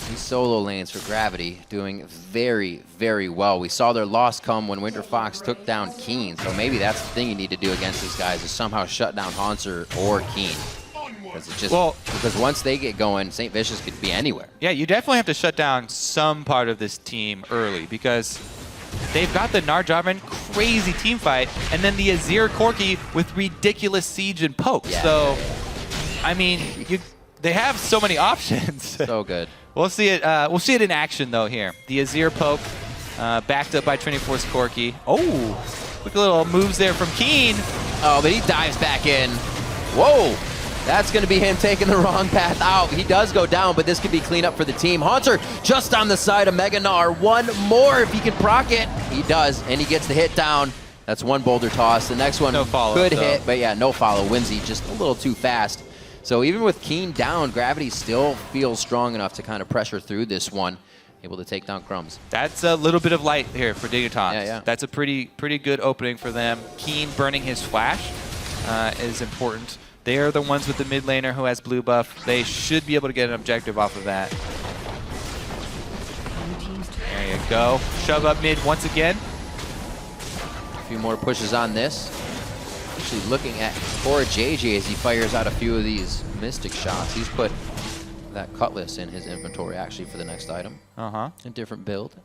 These solo lanes for Gravity doing very, very well. We saw their loss come when Winter Fox took down Keen, so maybe that's the thing you need to do against these guys is somehow shut down Hauntzer or Keen. Because it's just because once they get going, St. Vicious could be anywhere. Yeah, you definitely have to shut down some part of this team early because they've got the Narjavan crazy team fight and then the Azir Corki with ridiculous siege and poke. Yeah. So, I mean, they have so many options. So good. We'll see it. We'll see it in action though here. The Azir poke, backed up by Trinity Force Corki. Oh, quick little moves there from Keen. Oh, but he dives back in. Whoa, that's going to be him taking the wrong path out. He does go down, but this could be clean up for the team. Hauntzer just on the side of Mega Gnar. One more if he can proc it. He does, and he gets the hit down. That's one boulder toss. The next one could hit, but yeah, no follow. Winsy just a little too fast. So even with Keen down, Gravity still feels strong enough to kind of pressure through this one, able to take down Crumbs. That's a little bit of light here for Dignitas. Yeah. That's a pretty good opening for them. Keen burning his flash is important. They are the ones with the mid laner who has blue buff. They should be able to get an objective off of that. There you go. Shove up mid once again. A few more pushes on this. Actually looking at poor JJ as he fires out a few of these Mystic shots. He's put that Cutlass in his inventory actually for the next item. A different build.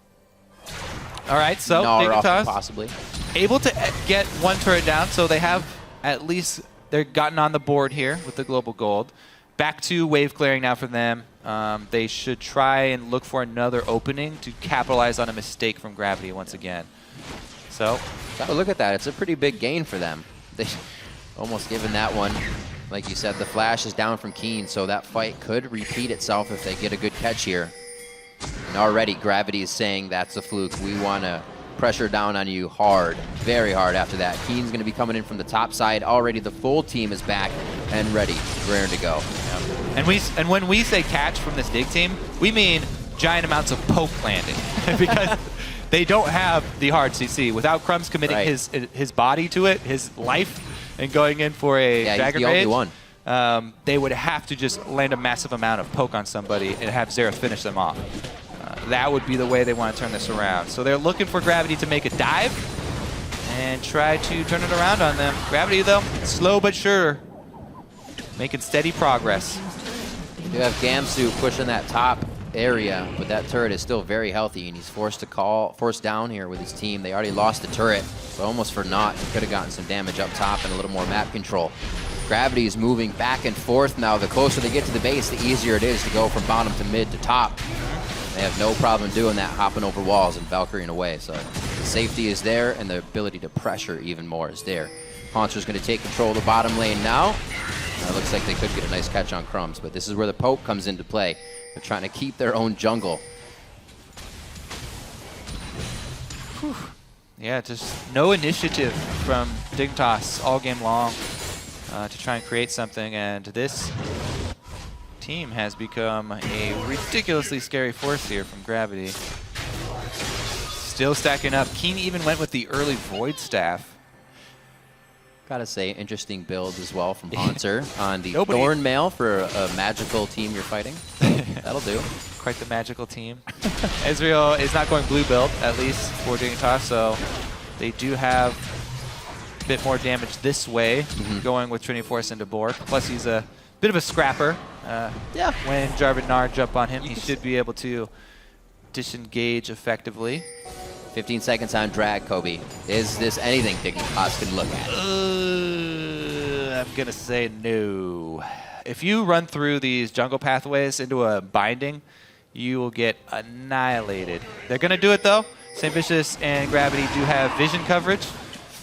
All right, so Dignitas possibly able to get one turret down, so they have at least they're gotten on the board here with the global gold. Back to wave clearing now for them. They should try and look for another opening to capitalize on a mistake from Gravity once again. So, gotta look at that. It's a pretty big gain for them. They almost given that one. Like you said, the flash is down from Keen, so that fight could repeat itself if they get a good catch here. And already Gravity is saying that's a fluke. We want to pressure down on you hard, very hard after that. Keen's going to be coming in from the top side. Already the full team is back and ready, raring to go. And when we say catch from this Dig team, we mean giant amounts of poke landing because they don't have the hard CC. Without Crumbs committing his body to it, his life, and going in for a Dagger Rage, they would have to just land a massive amount of poke on somebody and have Xerath finish them off. That would be the way they want to turn this around. So they're looking for Gravity to make a dive and try to turn it around on them. Gravity, though, slow but sure, making steady progress. You have Gamsu pushing that top area, but that turret is still very healthy, and he's forced down here with his team. They already lost the turret, so almost for naught. He could have gotten some damage up top and a little more map control. Gravity is moving back and forth now. The closer they get to the base, the easier it is to go from bottom to mid to top. They have no problem doing that, hopping over walls and Valkyrieing away. So the safety is there, and the ability to pressure even more is there. Haunter's going to take control of the bottom lane now. It looks like they could get a nice catch on Crumbs, but this is where the poke comes into play. They're trying to keep their own jungle. Whew. Yeah, just no initiative from Dignitas all game long to try and create something, and this team has become a ridiculously scary force here from Gravity. Still stacking up. Keen even went with the early Void Staff. Gotta say, interesting build as well from Haunter on the Thorn Mail for a magical team you're fighting. That'll do. Quite the magical team. Ezreal is not going blue build, at least for Dignitas, so they do have a bit more damage this way, going with Trinity Force into Bork. Plus, he's a bit of a scrapper. Yeah. When Jarvan Nar jump on him, he should be able to disengage effectively. 15 seconds on drag, Kobe. Is this anything Dignitas can look at? I'm going to say no. If you run through these jungle pathways into a binding, you will get annihilated. They're going to do it, though. St. Vicious and Gravity do have vision coverage,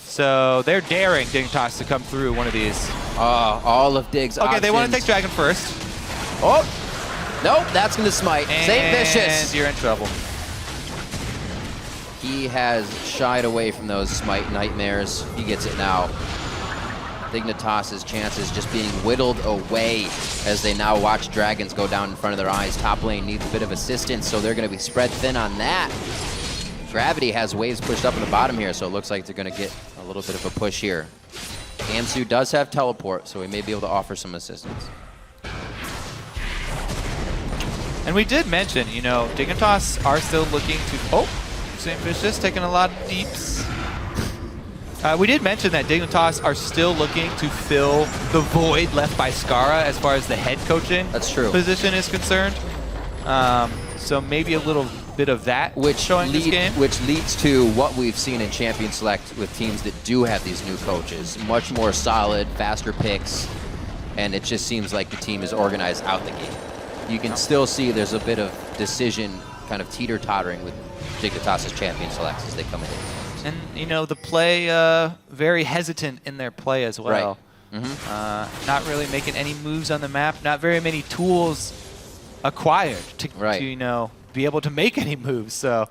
so they're daring Dignitas to come through one of these. All of Dig's Okay, options. they want to take Dragon first. Oh! Nope, that's going to smite. St. Vicious! And you're in trouble. He has shied away from those smite nightmares. He gets it now. Dignitas' chances just being whittled away as they now watch dragons go down in front of their eyes. Top lane needs a bit of assistance, so they're going to be spread thin on that. Gravity has waves pushed up in the bottom here, so it looks like they're going to get a little bit of a push here. Gamsu does have teleport, so he may be able to offer some assistance. And we did mention, you know, Dignitas are still looking to... Oh, St. Vicious taking a lot of deeps. We did mention that Dignitas are still looking to fill the void left by Skara as far as the head coaching position is concerned. So maybe a little bit of that showing this game. Which leads to what we've seen in Champion Select with teams that do have these new coaches. Much more solid, faster picks, and it just seems like the team is organized out the gate. You can still see there's a bit of decision kind of teeter-tottering with Dignitas' Champion Selects as they come in. And, you know, the play, very hesitant in their play as well. Right. Not really making any moves on the map, not very many tools acquired to you know, be able to make any moves. So,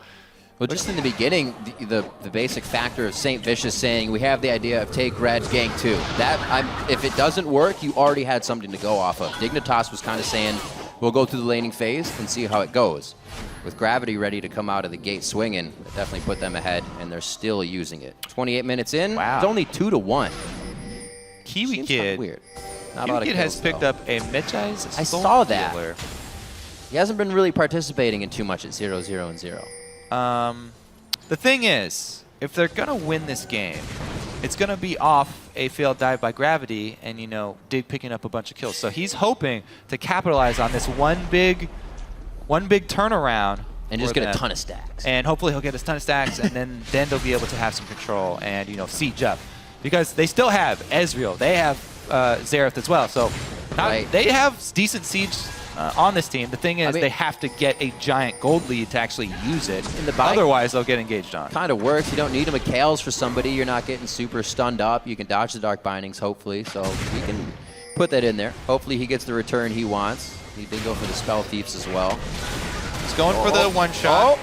well, just in the beginning, the basic factor of St. Vicious saying, we have the idea of take red, gank 2. If it doesn't work, you already had something to go off of. Dignitas was kind of saying, we'll go through the laning phase and see how it goes. With Gravity ready to come out of the gate swinging, it definitely put them ahead, and they're still using it. 28 minutes in, it's only 2-1. Kiwi Seems Kid. Weird. Kiwi Kid has picked up a Mechai's I saw that. He hasn't been really participating in too much at 0-0 and 0. The thing is, if they're going to win this game, it's going to be off a failed dive by Gravity and, you know, Dig picking up a bunch of kills. So he's hoping to capitalize on this one big turnaround. And just get a ton of stacks. And hopefully he'll get a ton of stacks, and then they'll be able to have some control and, you know, siege up. Because they still have Ezreal. They have Xerath as well. So they have decent siege on this team. The thing is, they have to get a giant gold lead to actually use it. Otherwise, they'll get engaged on. Kind of works. You don't need a Mikhails for somebody. You're not getting super stunned up. You can dodge the Dark Bindings, hopefully. So we can put that in there. Hopefully he gets the return he wants. He did go for the Spell Thieves as well. He's going for the one shot.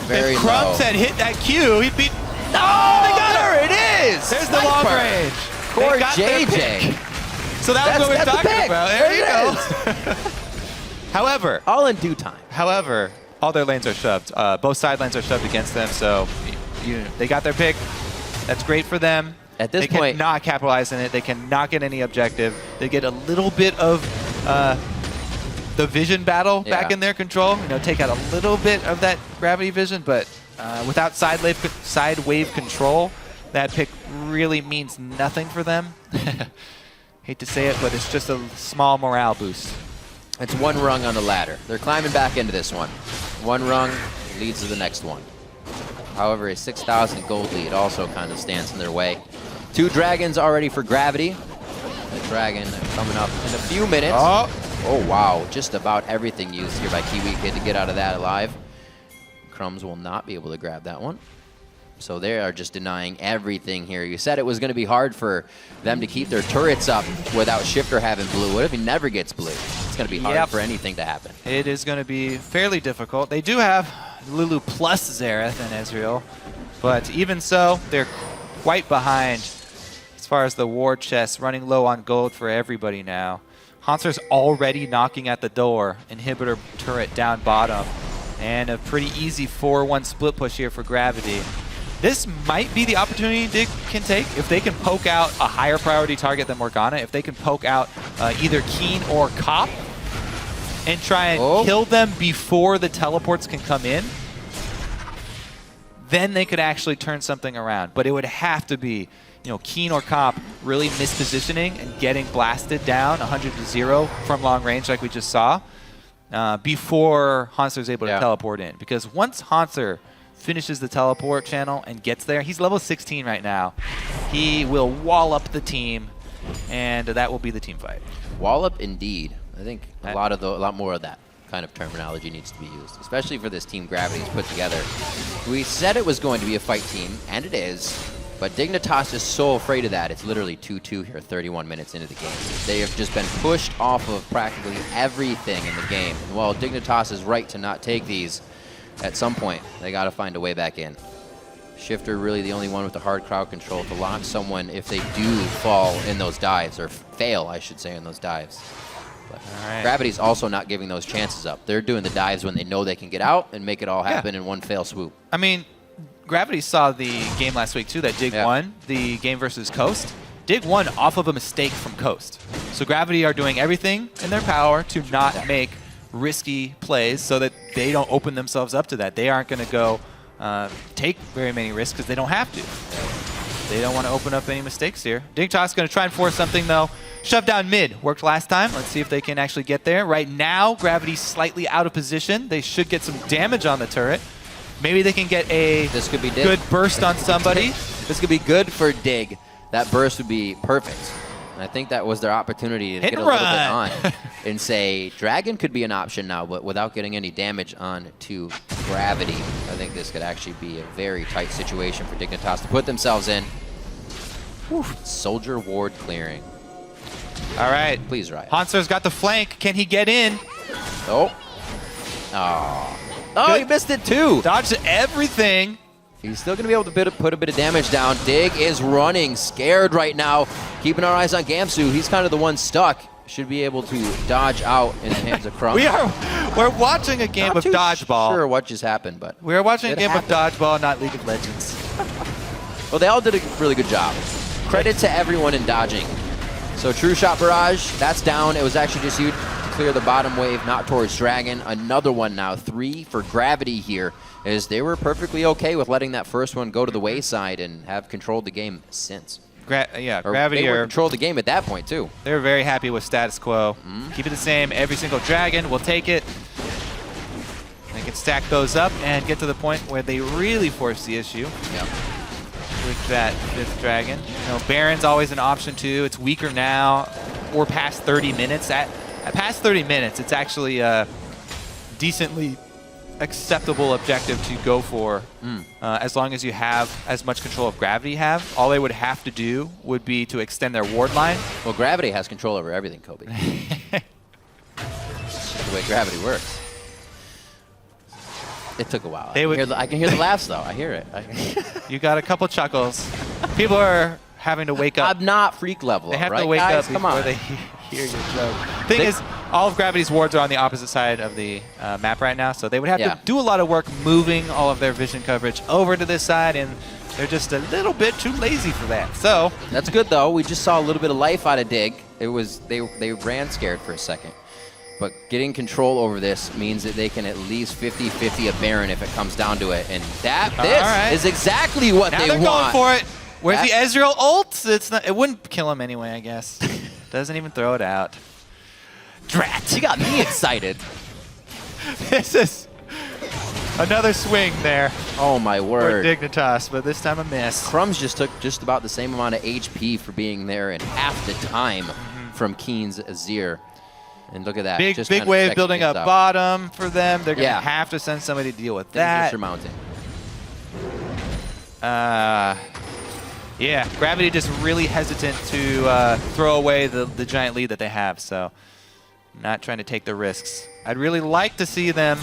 Very if Crumbs had hit that Q, he'd be... Oh, they got there it is! There's the long range. Poor They got their JJ. pick. So that's what we're talking about. There you go. However, all in due time. However, all their lanes are shoved. Both side lanes are shoved against them, so they got their pick. That's great for them. At this point, point, they cannot capitalize on it. They cannot get any objective. They get a little bit of the vision battle back in their control. You know, take out a little bit of that gravity vision, but without side wave control, that pick really means nothing for them. Hate to say it, but it's just a small morale boost. It's one rung on the ladder. They're climbing back into this one. One rung leads to the next one. However, a 6,000 gold lead also kind of stands in their way. 2 dragons already for Gravity. The dragon coming up in a few minutes. Oh, Oh, wow. Just about everything used here by Kiwi Kid to get out of that alive. Crumbs will not be able to grab that one. So they are just denying everything here. You said it was going to be hard for them to keep their turrets up without Shifter having blue. What if he never gets blue? It's going to be hard for anything to happen. It is going to be fairly difficult. They do have Lulu plus Xerath and Ezreal, but even so, they're quite behind as far as the war chest, running low on gold for everybody now. Hanser's already knocking at the door. Inhibitor turret down bottom, and a pretty easy 4-1 split push here for Gravity. This might be the opportunity Dig can take if they can poke out a higher priority target than Morgana, if they can poke out either Keen or Cop and try and kill them before the teleports can come in, then they could actually turn something around. But it would have to be, you know, Keen or Cop really mispositioning and getting blasted down 100-0 from long range like we just saw before Hanser is able to teleport in. Because once Hanser finishes the teleport channel and gets there, he's level 16 right now. He will wall up the team, and that will be the team fight. Wall up indeed. I think a lot more of that kind of terminology needs to be used, especially for this Team Gravity's put together. We said it was going to be a fight team, and it is, but Dignitas is so afraid of that. It's literally 2-2 here, 31 minutes into the game. They have just been pushed off of practically everything in the game. And while Dignitas is right to not take these, at some point, they got to find a way back in. Shifter really the only one with the hard crowd control to lock someone if they do fall in those dives, or fail, I should say, in those dives. But Gravity's also not giving those chances up. They're doing the dives when they know they can get out and make it all happen in one fail swoop. I mean, Gravity saw the game last week, too, that Dig won, the game versus Coast. Dig won off of a mistake from Coast. So Gravity are doing everything in their power to not make risky plays so that they don't open themselves up to that. They aren't going to go take very many risks because they don't have to. They don't want to open up any mistakes here. Dignitas going to try and force something, though. Shove down mid. Worked last time. Let's see if they can actually get there. Right now, Gravity's slightly out of position. They should get some damage on the turret. Maybe they can get a good burst on somebody. This could be good for Dig. That burst would be perfect. And I think that was their opportunity to get a little bit on and say, Dragon could be an option now, but without getting any damage on to Gravity. I think this could actually be a very tight situation for Dignitas to put themselves in. Whew. Soldier ward clearing. All right. Please, Riot. Hanser's got the flank. Can he get in? Oh. Oh, he missed it too. Dodged everything. He's still going to be able to put a bit of damage down. Dig is running, scared right now. Keeping our eyes on Gamsu. He's kind of the one stuck. Should be able to dodge out in the hands of Crumbs. We're watching a game of dodgeball. Not sure what just happened, but we're watching a game of dodgeball, not League of Legends. Well, they all did a really good job. Credit to everyone in dodging. So True Shot Barrage, that's down. It was actually just used to clear the bottom wave, not towards Dragon. Another one now, 3 for Gravity here, as they were perfectly okay with letting that first one go to the wayside and have controlled the game since. Gravity they controlled the game at that point too. They're very happy with status quo. Keep it the same. Every single Dragon will take it. They can stack those up and get to the point where they really force the issue. With that 5th Dragon. You know, Baron's always an option too. It's weaker now. We're past 30 minutes. At past 30 minutes, it's actually a decently acceptable objective to go for as long as you have as much control of Gravity have. All they would have to do would be to extend their ward line. Well, Gravity has control over everything, Kobe. That's the way Gravity works. It took a while. I can hear the laughs, though. I hear it. You got a couple chuckles. People are having to wake up. I'm not freak level, They have right, to wake guys? up before they hear your joke. Thing is, all of Gravity's wards are on the opposite side of the map right now, so they would have to do a lot of work moving all of their vision coverage over to this side, and they're just a little bit too lazy for that. So that's good, though. We just saw a little bit of life out of Dig. It was they ran scared for a second. But getting control over this means that they can at least 50-50 a Baron if it comes down to it. And this is exactly what now they they're want. Going for it. Where's the Ezreal ult? It wouldn't kill him anyway, I guess. Doesn't even throw it out. Drat, you got me excited. This is another swing there. Oh, my word. For Dignitas, but this time a miss. Crumbs just took just about the same amount of HP for being there in half the time from Keen's Azir. And look at that. Big just kind of wave checking building things up out. bottom for them. They're going to Yeah. have to send somebody to deal with Things are that. surmounting. Yeah, Gravity just really hesitant to throw away the giant lead that they have, so not trying to take the risks. I'd really like to see them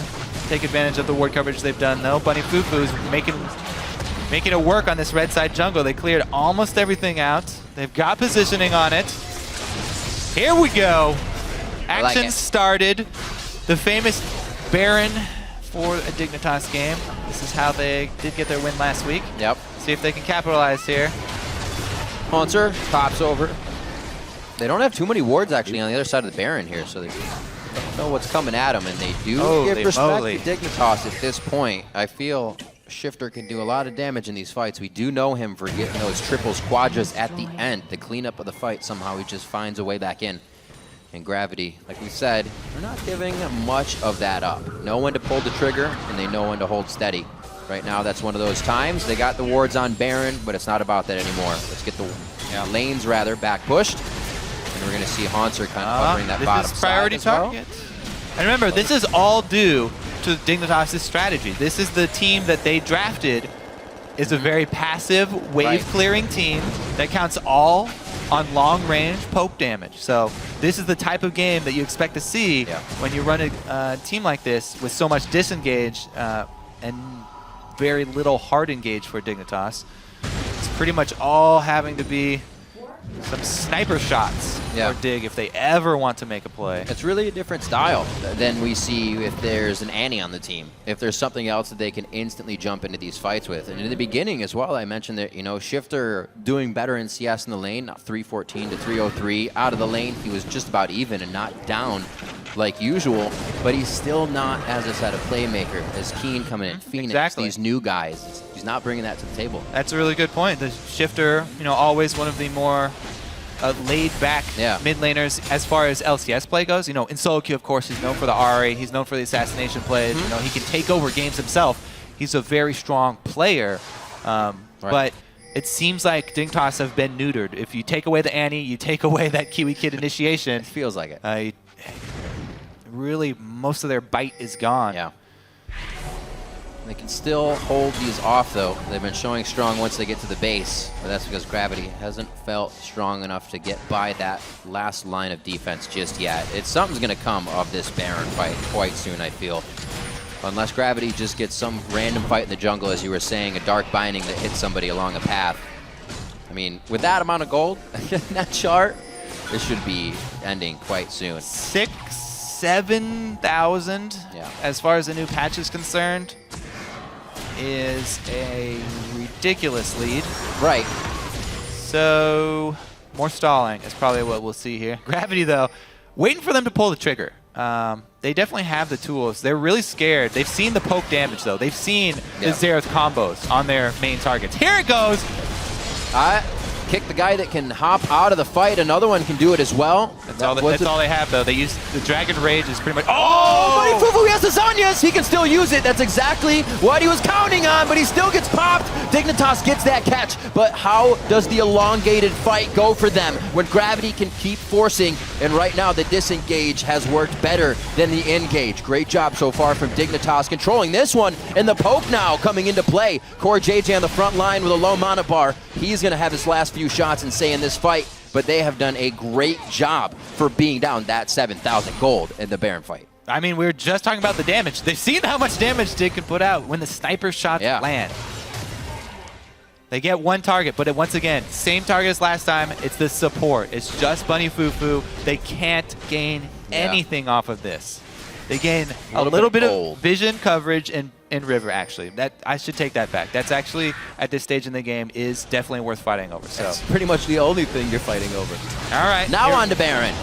take advantage of the ward coverage they've done, though. Bunny Fufu's making it work on this red side jungle. They cleared almost everything out. They've got positioning on it. Here we go. like Action it. started. The famous Baron for a Dignitas game. This is how they did get their win last week. Yep. See if they can capitalize here. Haunter pops over. They don't have too many wards actually on the other side of the Baron here, so they don't know what's coming at them, and they do Holy give respect moly. to Dignitas at this point. I feel Shifter can do a lot of damage in these fights. We do know him for getting those triples, quadras at the end. The cleanup of the fight, somehow he just finds a way back in. And Gravity, like we said, they're not giving much of that up. Know when to pull the trigger, and they know when to hold steady. Right now, that's one of those times. They got the wards on Baron, but it's not about that anymore. Let's get the lanes, rather, back pushed. And we're going to see Haunter kind of covering that bottom This is priority side as well. target. And remember, this is all due to Dignitas' strategy. This is the team that they drafted. Is a very passive, wave-clearing team that counts all on long-range poke damage. So this is the type of game that you expect to see when you run a team like this with so much disengage and very little hard engage for Dignitas. It's pretty much all having to be some sniper shots for Dig if they ever want to make a play. It's really a different style than we see if there's an Annie on the team. If there's something else that they can instantly jump into these fights with. And in the beginning as well, I mentioned that, you know, Shifter doing better in CS in the lane, not 314 to 303. Out of the lane, he was just about even and not down like usual, but he's still not, as I said, a playmaker. As Keen coming in, Phoenix, these new guys, he's not bringing that to the table. That's a really good point. The Shifter, you know, always one of the more laid-back mid laners as far as LCS play goes. You know, in solo queue, of course, he's known for the RA. He's known for the assassination plays. You know, he can take over games himself. He's a very strong player, but it seems like Dignitas have been neutered. If you take away the Annie, you take away that Kiwi Kid initiation. It feels like it. Really, most of their bite is gone. Yeah. They can still hold these off, though. They've been showing strong once they get to the base, but that's because Gravity hasn't felt strong enough to get by that last line of defense just yet. Something's going to come of this Baron fight quite soon, I feel. Unless Gravity just gets some random fight in the jungle, as you were saying, a Dark Binding that hits somebody along a path. I mean, with that amount of gold in that chart, this should be ending quite soon. 7,000 as far as the new patch is concerned is a ridiculous lead. Right. So more stalling is probably what we'll see here. Gravity, though, waiting for them to pull the trigger. They definitely have the tools. They're really scared. They've seen the poke damage, though. They've seen the Xerath combos on their main targets. Here it goes. Kick the guy that can hop out of the fight. Another one can do it as well. That's all they have, though. They use the Dragon Rage is pretty much. Oh! Bunny Fufu, he has the Zanyas! He can still use it. That's exactly what he was counting on, but he still gets popped. Dignitas gets that catch, but how does the elongated fight go for them when Gravity can keep forcing? And right now, the disengage has worked better than the engage. Great job so far from Dignitas controlling this one, and the poke now coming into play. Core JJ on the front line with a low mana bar. He's going to have his last few shots and say in this fight, but they have done a great job for being down that 7,000 gold in the Baron fight. I mean, we were just talking about the damage. They've seen how much damage Dig can put out when the sniper shots land. They get one target, but once again, same target as last time. It's the support. It's just Bunny Fufu. They can't gain anything off of this. They gain a little bit of vision coverage in River, actually. I should take that back. That's actually, at this stage in the game, is definitely worth fighting over. So that's pretty much the only thing you're fighting over. All right. Now on to Baron.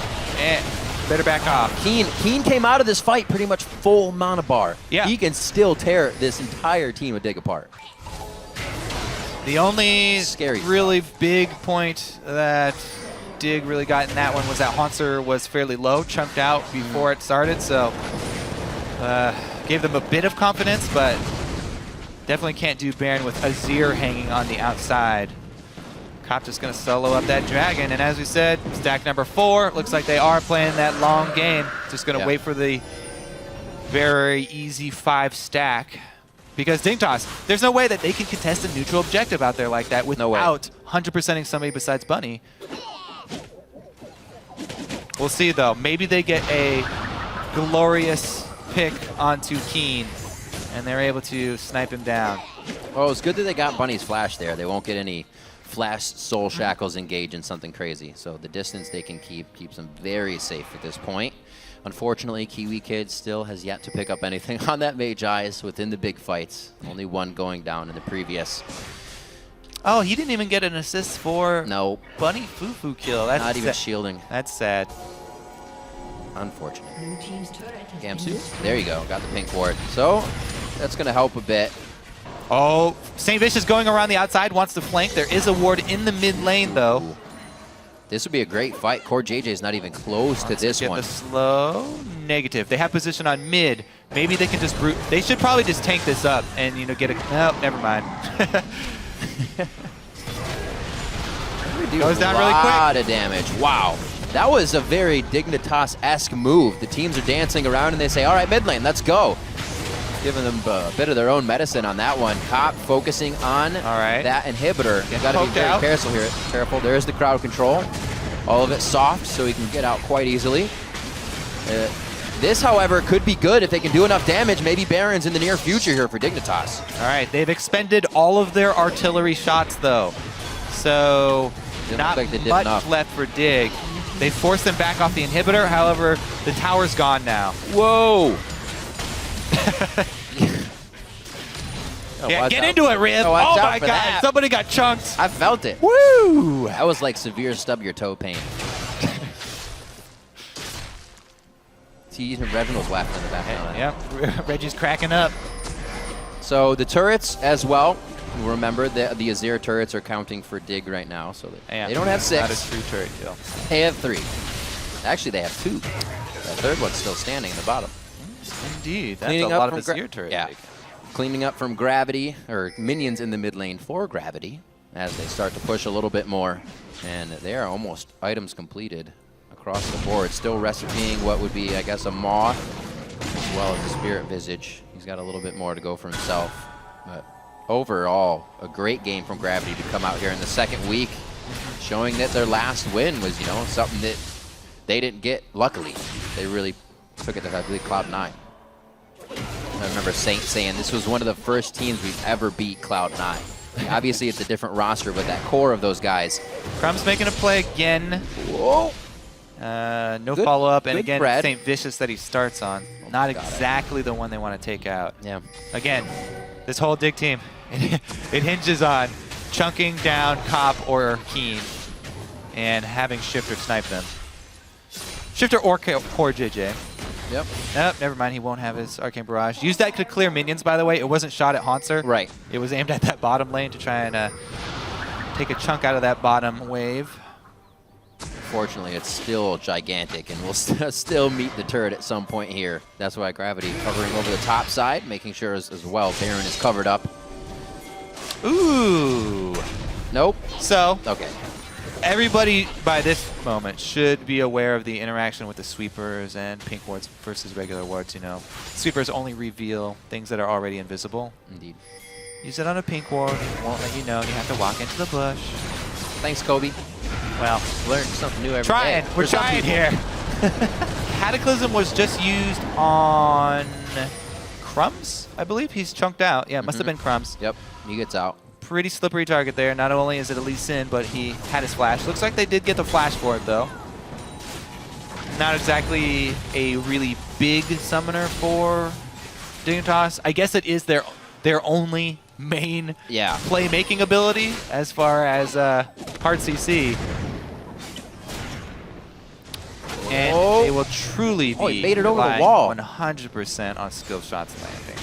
Better back off. Keen came out of this fight pretty much full mana bar. Yeah. He can still tear this entire team of Dig apart. The only really big point that Dig really got in that one was that Haunter was fairly low, chunked out before it started, so gave them a bit of confidence, but definitely can't do Baron with Azir hanging on the outside. Cop just going to solo up that dragon. And as we said, stack number 4. Looks like they are playing that long game. Just going to wait for the very easy 5 stack. Because Dignitas, there's no way that they can contest a neutral objective out there like that without 100%ing somebody besides Bunny. We'll see, though. Maybe they get a glorious pick onto Keen, and they're able to snipe him down. Oh, it's good that they got Bunny's flash there. They won't get any flash soul shackles engaged in something crazy. So the distance they can keeps them very safe at this point. Unfortunately, Kiwi Kid still has yet to pick up anything on that Mage Eyes within the big fights. Only one going down in the previous. Oh, he didn't even get an assist for Bunny Fufu kill. That's not even shielding. That's sad. Unfortunate. Gamsu, there you go. Got the pink ward. So that's going to help a bit. Oh, St. Vicious going around the outside, wants to flank. There is a ward in the mid lane, though. Ooh. This would be a great fight. Core JJ is not even close to this one. The slow negative. They have position on mid. Maybe they can just brute. They should probably just tank this up and get a. No, never mind. Goes down really quick. A lot of damage. Wow. That was a very Dignitas-esque move. The teams are dancing around and they say, all right, mid lane, let's go. Giving them a bit of their own medicine on that one. Cop focusing on that inhibitor. You got to be very careful here. Careful. There's the crowd control. All of it soft, so he can get out quite easily. This, however, could be good if they can do enough damage. Maybe Barons in the near future here for Dignitas. All right, they've expended all of their artillery shots, though. So not much left for Dig. They forced them back off the inhibitor. However, the tower's gone now. Whoa. Yeah, get into it, Rib. Oh my God, that. Somebody got chunked. I felt it. Woo! That was like severe stub your toe pain. See, even Reginald's laughing in the background. Yep, Reggie's cracking up. So the turrets as well. Remember, the Azir turrets are counting for Dig right now, so they don't have 6. Not a true turret kill. They have 3. Actually, they have 2. The third one's still standing in the bottom. Indeed, that's a lot of Azir turret. Yeah. Cleaning up from Gravity, or minions in the mid lane for Gravity, as they start to push a little bit more. And they are almost items completed across the board. Still recipeing what would be, I guess, a Maw, as well as a Spirit Visage. He's got a little bit more to go for himself. But overall, a great game from Gravity to come out here in the second week, showing that their last win was, something that they didn't get, luckily. They really took it to, I believe, Cloud9. I remember Saint saying this was one of the first teams we've ever beat Cloud9. Obviously, it's a different roster, but that core of those guys. Crumb's making a play again. Whoa. No follow-up, and again, Fred. St. Vicious that he starts on. Not exactly the one they want to take out. Yeah. Again, this whole Dig team, it hinges on chunking down Cop or Keen and having Shifter snipe them. Shifter or Core JJ. Yep. Nope, never mind. He won't have his Arcane Barrage. Use that to clear minions, by the way. It wasn't shot at Haunter. Right. It was aimed at that bottom lane to try and take a chunk out of that bottom wave. Fortunately, it's still gigantic, and we'll still meet the turret at some point here. That's why Gravity covering over the top side, making sure as well Baron is covered up. Ooh. Nope. So, okay. Everybody by this moment should be aware of the interaction with the sweepers and pink wards versus regular wards, Sweepers only reveal things that are already invisible. Indeed. Use it on a pink ward, it won't let you know, and you have to walk into the bush. Thanks, Kobe. Well, learn something new every day. We're trying here. Cataclysm was just used on Crumbs, I believe. He's chunked out. Yeah, it must have been Crumbs. Yep, he gets out. Pretty slippery target there. Not only is it a Lee Sin, but he had his flash. Looks like they did get the flash for it, though. Not exactly a really big summoner for Dignitas. I guess it is their only main playmaking ability as far as hard CC. And they will truly be made it over the wall. 100% on skill shots landing.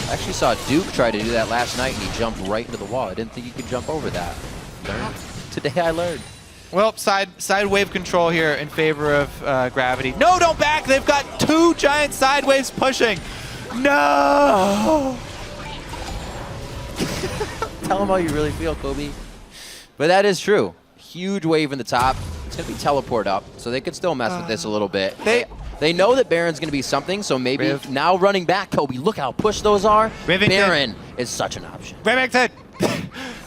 I actually saw Duke try to do that last night, and he jumped right into the wall. I didn't think he could jump over that. Today I learned. Well, side wave control here in favor of Gravity. No, don't back! They've got 2 giant side waves pushing. No! Tell him how you really feel, Kobe. But that is true. Huge wave in the top. It's going to be teleport up, so they could still mess with this a little bit. They know that Baron's going to be something, so maybe now running back, Kobe, look how push those are. Baron is such an option. Rivington!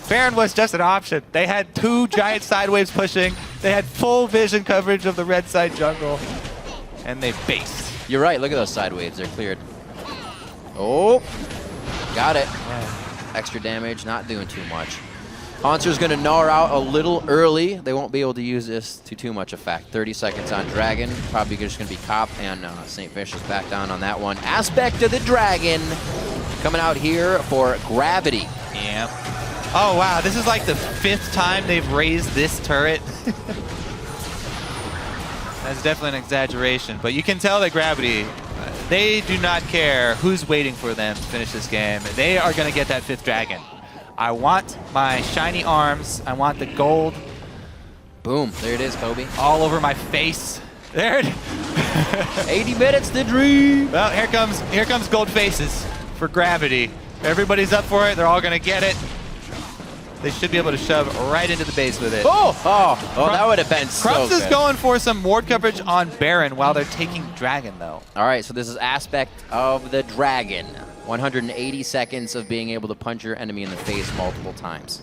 Baron was just an option. They had 2 giant side waves pushing. They had full vision coverage of the red side jungle, and they based. You're right. Look at those side waves. They're cleared. Oh, got it. Extra damage, not doing too much. Haunter's going to gnaw out a little early. They won't be able to use this to too much effect. 30 seconds on Dragon. Probably just going to be Cop, and St. Vicious back down on that one. Aspect of the Dragon coming out here for Gravity. Yeah. Oh, wow. This is like the 5th time they've raised this turret. That's definitely an exaggeration, but you can tell that Gravity, they do not care who's waiting for them to finish this game. They are going to get that 5th dragon. I want my shiny arms. I want the gold. Boom. There it is, Kobe. All over my face. There it 80 minutes to dream. Well, here comes gold faces for Gravity. Everybody's up for it. They're all going to get it. They should be able to shove right into the base with it. Oh, that would have been so Crumbs is good. going for some ward coverage on Baron while they're taking Dragon, though. All right, so this is Aspect of the Dragon. 180 seconds of being able to punch your enemy in the face multiple times.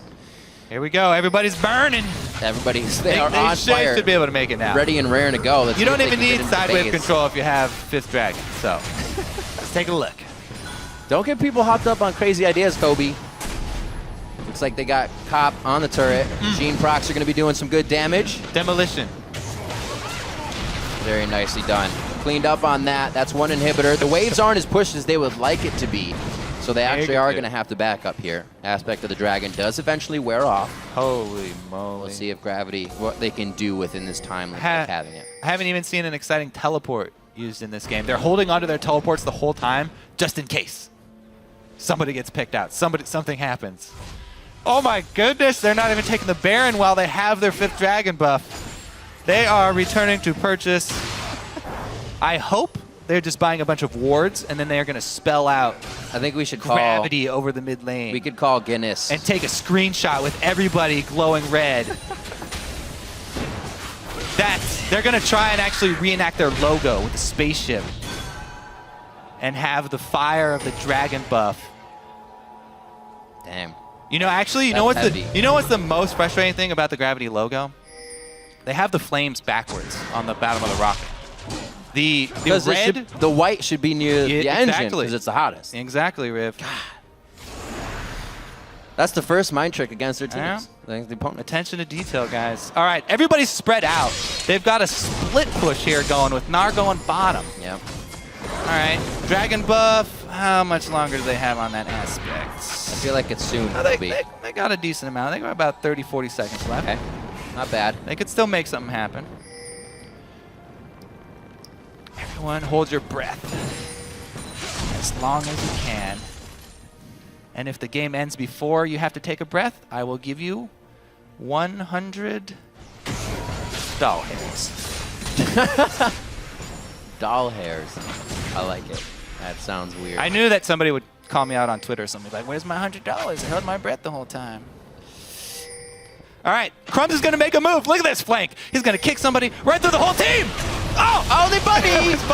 Here we go. Everybody's burning. They are on fire. Should be able to make it now. Ready and raring to go. Let's you see if don't they even can get need into side wave base. control if you have 5th dragon. So let's take a look. Don't get people hopped up on crazy ideas, Kobe. Looks like they got Cop on the turret. Gene Procs are going to be doing some good damage. Demolition. Very nicely done. Cleaned up on that. That's one inhibitor. The waves aren't as pushed as they would like it to be. So they actually are going to have to back up here. Aspect of the Dragon does eventually wear off. Holy moly. We'll see if Gravity, what they can do within this time like having it. I haven't even seen an exciting teleport used in this game. They're holding onto their teleports the whole time, just in case somebody gets picked out. Something happens. Oh my goodness, they're not even taking the Baron while they have their 5th dragon buff. They are returning to purchase. I hope they're just buying a bunch of wards, and then they're going to spell out I think we should call Gravity over the mid lane. We could call Guinness. And take a screenshot with everybody glowing red. They're going to try and actually reenact their logo with the spaceship and have the fire of the dragon buff. Damn. You know, actually, you know what's the most frustrating thing about the Gravity logo? They have the flames backwards on the bottom of the rocket. The red, the white should be near the engine because it's the hottest. Exactly, Riv. That's the first mind trick against their teams. Attention to detail, guys. All right, everybody's spread out. They've got a split push here going with Gnar going bottom. Yep. All right, Dragon buff. How much longer do they have on that aspect? I feel like it's soon. They got a decent amount. They got about 30, 40 seconds left. Okay, not bad. They could still make something happen. Everyone hold your breath as long as you can. And if the game ends before you have to take a breath, I will give you 100 doll hairs. Doll hairs. I like it. That sounds weird. I knew that somebody would call me out on Twitter or something like, where's my $100? I held my breath the whole time. All right, Crumbs is going to make a move. Look at this flank. He's going to kick somebody right through the whole team. Oh, they buddy.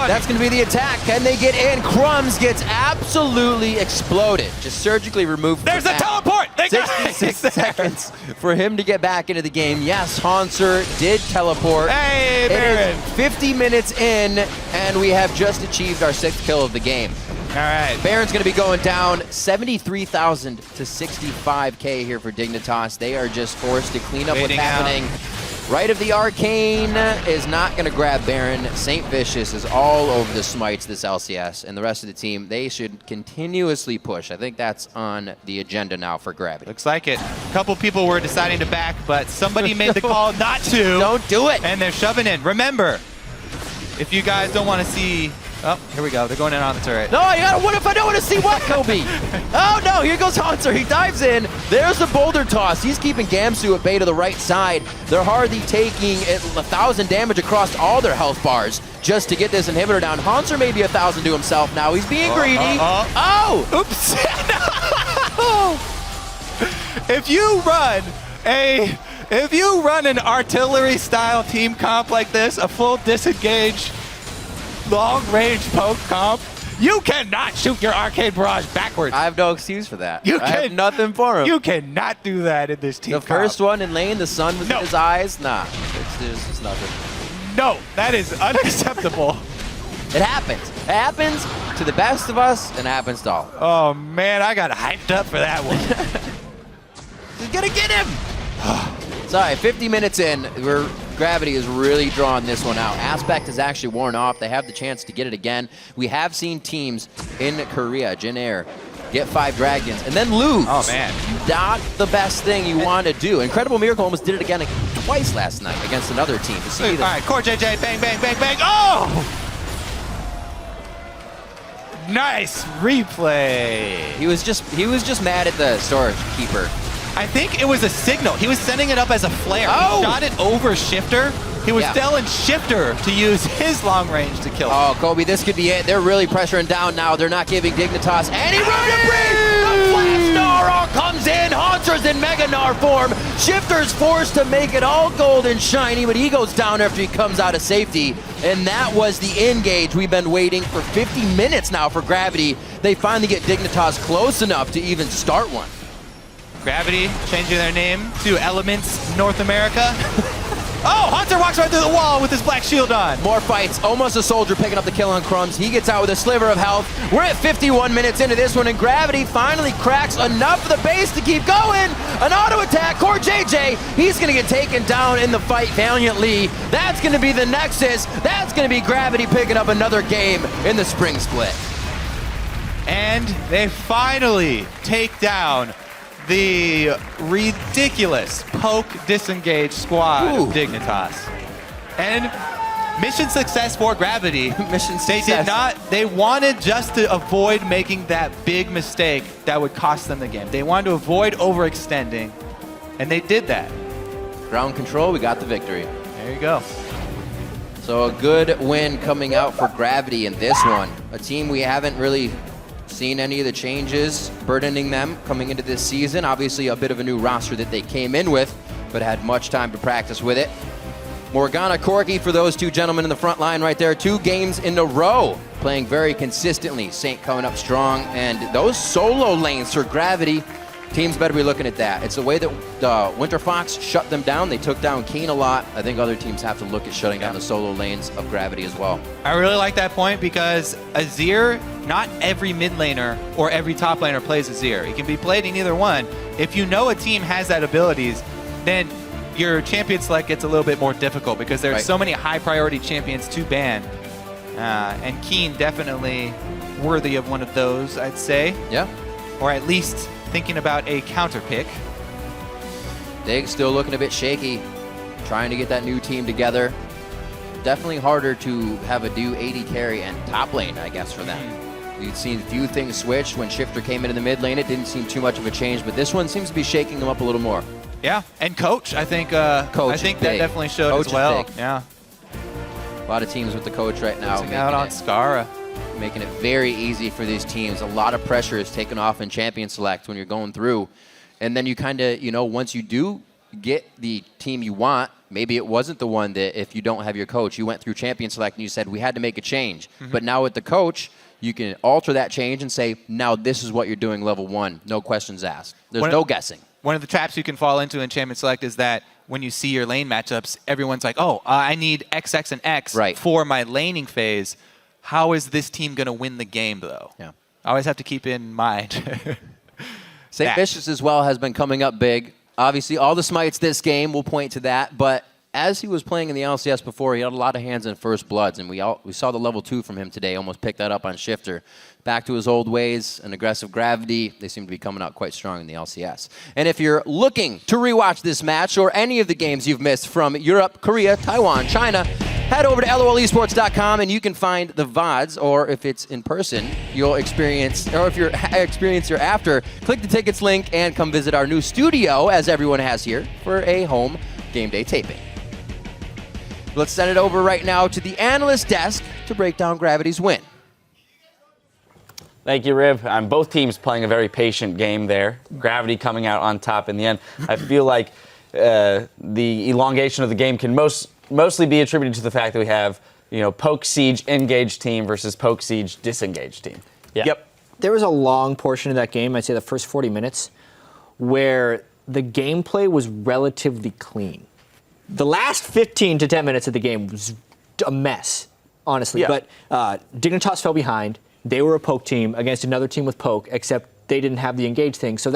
That's going to be the attack. Can they get in? Crumbs gets absolutely exploded. Just surgically removed. There's a teleport. 66 seconds for him to get back into the game. Yes, Haunter did teleport. Hey, Baron. It is 50 minutes in, and we have just achieved our 6th kill of the game. All right. Baron's going to be going down 73,000 to 65K here for Dignitas. They are just forced to clean up what's happening. Right of the Arcane is not going to grab Baron. St. Vicious is all over the smites this LCS, and the rest of the team, they should continuously push. I think that's on the agenda now for Gravity. Looks like it. A couple people were deciding to back, but somebody made the call not to. Don't do it. And they're shoving in. Remember, if you guys don't want to see... Oh, here we go. They're going in on the turret. No, you gotta, what if I don't want to see what, Kobe? Oh no, here goes Haunter. He dives in. There's the boulder toss. He's keeping Gamsu at bay to the right side. They're hardly taking 1,000 damage across all their health bars just to get this inhibitor down. Haunter may be 1,000 to himself now. He's being greedy. Oh! Oops. No! If you run a If you run an artillery-style team comp like this, a full disengage, long-range poke comp, you cannot shoot your Arcade Barrage backwards. I have no excuse for that. You I have nothing for him. You cannot do that in this team The comp. first one in lane, the sun was No. in his eyes. Nah, there's just nothing. No, that is unacceptable. It happens. It happens to the best of us, and it happens to all. Oh, man, I got hyped up for that one. He's gonna get him. Sorry, 50 minutes in, Gravity is really drawing this one out. Aspect is actually worn off. They have the chance to get it again. We have seen teams in Korea, Jin Air, get 5 Dragons and then lose. Oh, man. Not the best thing you want to do. Incredible Miracle almost did it again twice last night against another team. To see All right, Core JJ, bang, bang, bang, bang. Oh! Nice replay. He was just mad at the storage keeper. I think it was a signal. He was sending it up as a flare. Oh! He shot it over Shifter. He was Yeah. telling Shifter to use his long range to kill him. Oh, Kobe, this could be it. They're really pressuring down now. They're not giving Dignitas any room to breathe. The Flash Gnar comes in. Haunter's in Mega Gnar form. Shifter's forced to make it all gold and shiny, but he goes down after he comes out of safety. And that was the engage. We've been waiting for 50 minutes now for Gravity. They finally get Dignitas close enough to even start one. Gravity changing their name to Elements North America. Oh, Haunter walks right through the wall with his black shield on. More fights. Almost a soldier picking up the kill on Crumbs. He gets out with a sliver of health. We're at 51 minutes into this one, and Gravity finally cracks enough of the base to keep going. An auto attack. Core JJ, he's going to get taken down in the fight valiantly. That's going to be the Nexus. That's going to be Gravity picking up another game in the spring split. And they finally take down the ridiculous poke disengage squad Ooh. of Dignitas. And mission success for Gravity. Mission They success. did not, they wanted just to avoid making that big mistake that would cost them the game. They wanted to avoid overextending, and they did that. Ground control, we got the victory. There you go. So a good win coming out for Gravity in this one. A team we haven't really seen any of the changes burdening them coming into this season. Obviously a bit of a new roster that they came in with, but had much time to practice with it. Morgana, Corki for those two gentlemen in the front line right there. 2 games in a row, playing very consistently. Saint coming up strong, and those solo lanes for Gravity, teams better be looking at that. It's the way that Winter Fox shut them down. They took down Keen a lot. I think other teams have to look at shutting down the solo lanes of Gravity as well. I really like that point because Azir, not every mid laner or every top laner plays Azir. It can be played in either one. If you know a team has that abilities, then your champion select gets a little bit more difficult because there's Right. so many high priority champions to ban. And Keen definitely worthy of one of those, I'd say. Yeah. Or at least thinking about a counter pick. Dig still looking a bit shaky, trying to get that new team together. Definitely harder to have a do 80 carry and top lane, I guess, for them. You've seen a few things switch. When Shifter came into the mid lane, it didn't seem too much of a change, but this one seems to be shaking them up a little more. Yeah, and Coach, I think. Coach I think is that big. definitely showed Coach as is well. big. Yeah, A lot of teams with the coach right now, losing out on Skara. making it very easy for these teams. A lot of pressure is taken off in Champion Select when you're going through. And then you kind of, once you do get the team you want, maybe it wasn't the one that if you don't have your coach, you went through Champion Select and you said, we had to make a change. But now with the coach, you can alter that change and say, now this is what you're doing level 1. No questions asked. There's no guessing. One of the traps you can fall into in Champion Select is that when you see your lane matchups, everyone's like, oh, I need XX and X for my laning phase. How is this team going to win the game, though? Yeah. I always have to keep in mind. St. Vicious as well has been coming up big. Obviously, all the smites this game will point to that, but as he was playing in the LCS before, he had a lot of hands in First Bloods, and we saw the level 2 from him today, almost picked that up on Shifter. Back to his old ways, an aggressive Gravity. They seem to be coming out quite strong in the LCS. And if you're looking to rewatch this match or any of the games you've missed from Europe, Korea, Taiwan, China, head over to lolesports.com and you can find the VODs, or if it's in person, you'll experience, or if you're experience your after, click the tickets link and come visit our new studio, as everyone has here, for a home game day taping. Let's send it over right now to the analyst desk to break down Gravity's win. Thank you, Riv. Both teams playing a very patient game there. Gravity coming out on top in the end. I feel like the elongation of the game can mostly be attributed to the fact that we have, poke siege engaged team versus poke siege disengaged team. Yeah. Yep. There was a long portion of that game, I'd say the first 40 minutes, where the gameplay was relatively clean. The last 15 to 10 minutes of the game was a mess, honestly. Yeah. But Dignitas fell behind. They were a poke team against another team with poke, except they didn't have the engage thing. So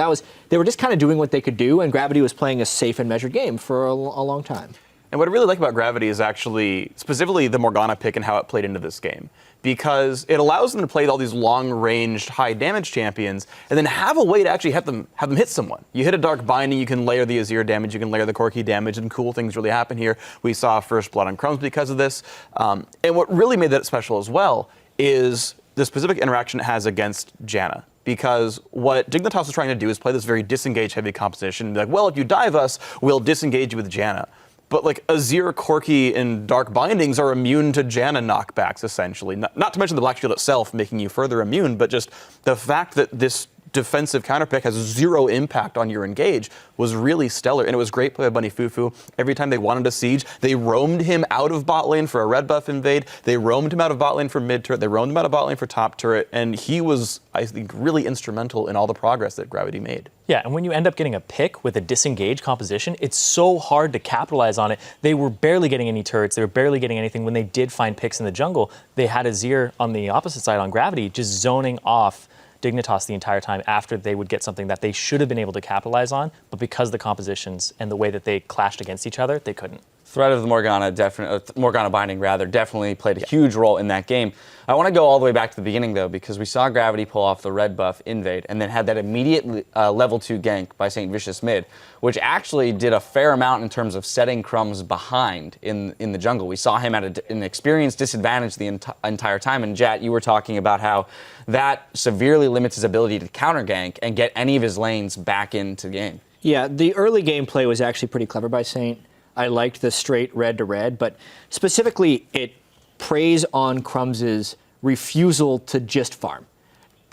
they were just kind of doing what they could do, and Gravity was playing a safe and measured game for a long time. And what I really like about Gravity is actually specifically the Morgana pick and how it played into this game. Because it allows them to play all these long-ranged, high-damage champions, and then have a way to actually have them hit someone. You hit a Dark Binding, you can layer the Azir damage, you can layer the Corki damage, and cool things really happen here. We saw First Blood on Crumbs because of this. And what really made that special as well is the specific interaction it has against Janna. Because what Dignitas is trying to do is play this very disengage-heavy composition. Like, well, if you dive us, we'll disengage you with Janna. But like Azir, Corki, and Dark Bindings are immune to Janna knockbacks, essentially. Not to mention the Black Shield itself making you further immune, but just the fact that this defensive counterpick has zero impact on your engage was really stellar. And it was great play by Bunny Fufu. Every time they wanted a siege, they roamed him out of bot lane for a red buff invade. They roamed him out of bot lane for mid turret. They roamed him out of bot lane for top turret. And he was, I think, really instrumental in all the progress that Gravity made. Yeah, and when you end up getting a pick with a disengaged composition, it's so hard to capitalize on it. They were barely getting any turrets. They were barely getting anything. When they did find picks in the jungle, they had Azir on the opposite side on Gravity just zoning off Dignitas the entire time after they would get something that they should have been able to capitalize on, but because of the compositions and the way that they clashed against each other, they couldn't. Threat of the Morgana Binding definitely played a huge role in that game. I want to go all the way back to the beginning though, because we saw Gravity pull off the red buff invade and then had that immediate level 2 gank by St. Vicious mid, which actually did a fair amount in terms of setting Crumbs behind in the jungle. We saw him at an experience disadvantage the entire time. And Jat, you were talking about how that severely limits his ability to counter gank and get any of his lanes back into the game. Yeah, the early gameplay was actually pretty clever by Saint. I liked the straight red to red, but specifically it preys on Crumbs' refusal to just farm.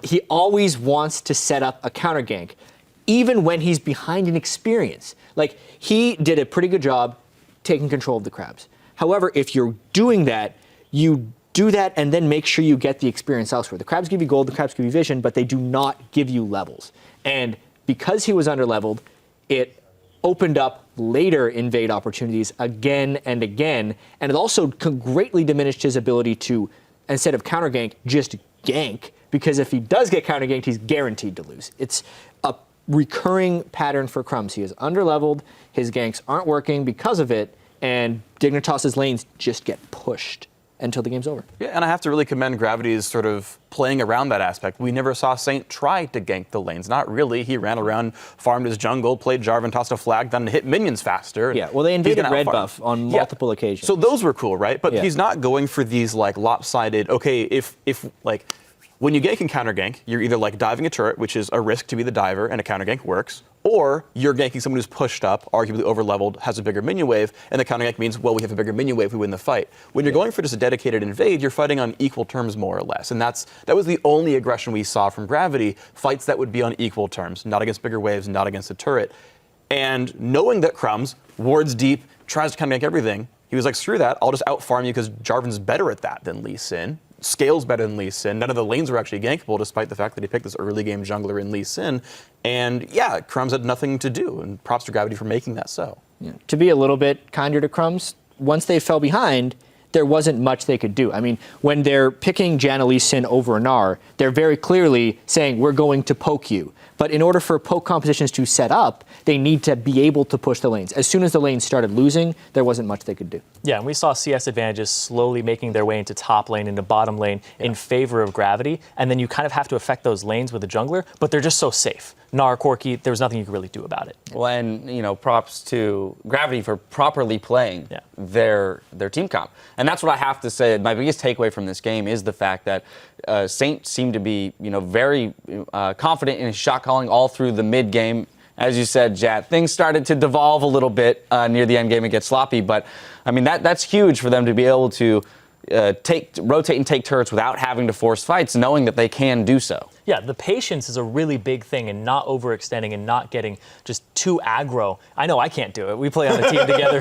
He always wants to set up a counter gank, even when he's behind in experience. Like, he did a pretty good job taking control of the crabs. However, if you're doing that, you do that and then make sure you get the experience elsewhere. The crabs give you gold, the crabs give you vision, but they do not give you levels. And because he was under-leveled, it opened up later invade opportunities again and again, and it also greatly diminished his ability to, instead of counter gank, just gank, because if he does get counter ganked, he's guaranteed to lose. It's a recurring pattern for Crumbs. He is under-leveled, his ganks aren't working because of it, and Dignitas' lanes just get pushed until the game's over. Yeah, and I have to really commend Gravity's sort of playing around that aspect. We never saw Saint try to gank the lanes. Not really. He ran around, farmed his jungle, played Jarvan, tossed a flag down, and hit minions faster. Yeah, well, they invaded red buff on multiple occasions. So those were cool, right? But he's not going for these like lopsided, okay, if like when you gank and counter gank, you're either like diving a turret, which is a risk to be the diver, and a counter gank works, or you're ganking someone who's pushed up, arguably over-leveled, has a bigger minion wave, and the counter gank means, well, we have a bigger minion wave, we win the fight. When you're going for just a dedicated invade, you're fighting on equal terms, more or less. And that was the only aggression we saw from Gravity, fights that would be on equal terms, not against bigger waves, not against a turret. And knowing that Crumbs wards deep, tries to counter gank everything, he was like, screw that, I'll just out-farm you because Jarvan's better at that than Lee Sin. Scales better than Lee Sin. None of the lanes were actually gankable, despite the fact that he picked this early game jungler in Lee Sin. And yeah, Crumbs had nothing to do, and props to Gravity for making that so. Yeah. To be a little bit kinder to Crumbs, once they fell behind, there wasn't much they could do. I mean, when they're picking Janna Lee Sin over Gnar, they're very clearly saying, we're going to poke you. But in order for poke compositions to set up, they need to be able to push the lanes. As soon as the lanes started losing, there wasn't much they could do. Yeah, and we saw CS advantages slowly making their way into top lane, into bottom lane in favor of Gravity. And then you kind of have to affect those lanes with a jungler, but they're just so safe. Gnar, Corki, there was nothing you could really do about it. Well, and, props to Gravity for properly playing their team comp. And that's what I have to say. My biggest takeaway from this game is the fact that Saint seemed to be, very confident in his shot calling all through the mid game. As you said, Jat, things started to devolve a little bit near the end game and get sloppy. But, I mean, that's huge for them to be able to, rotate and take turrets without having to force fights, knowing that they can do so. Yeah, the patience is a really big thing, and not overextending and not getting just too aggro. I know I can't do it. We play on the team together.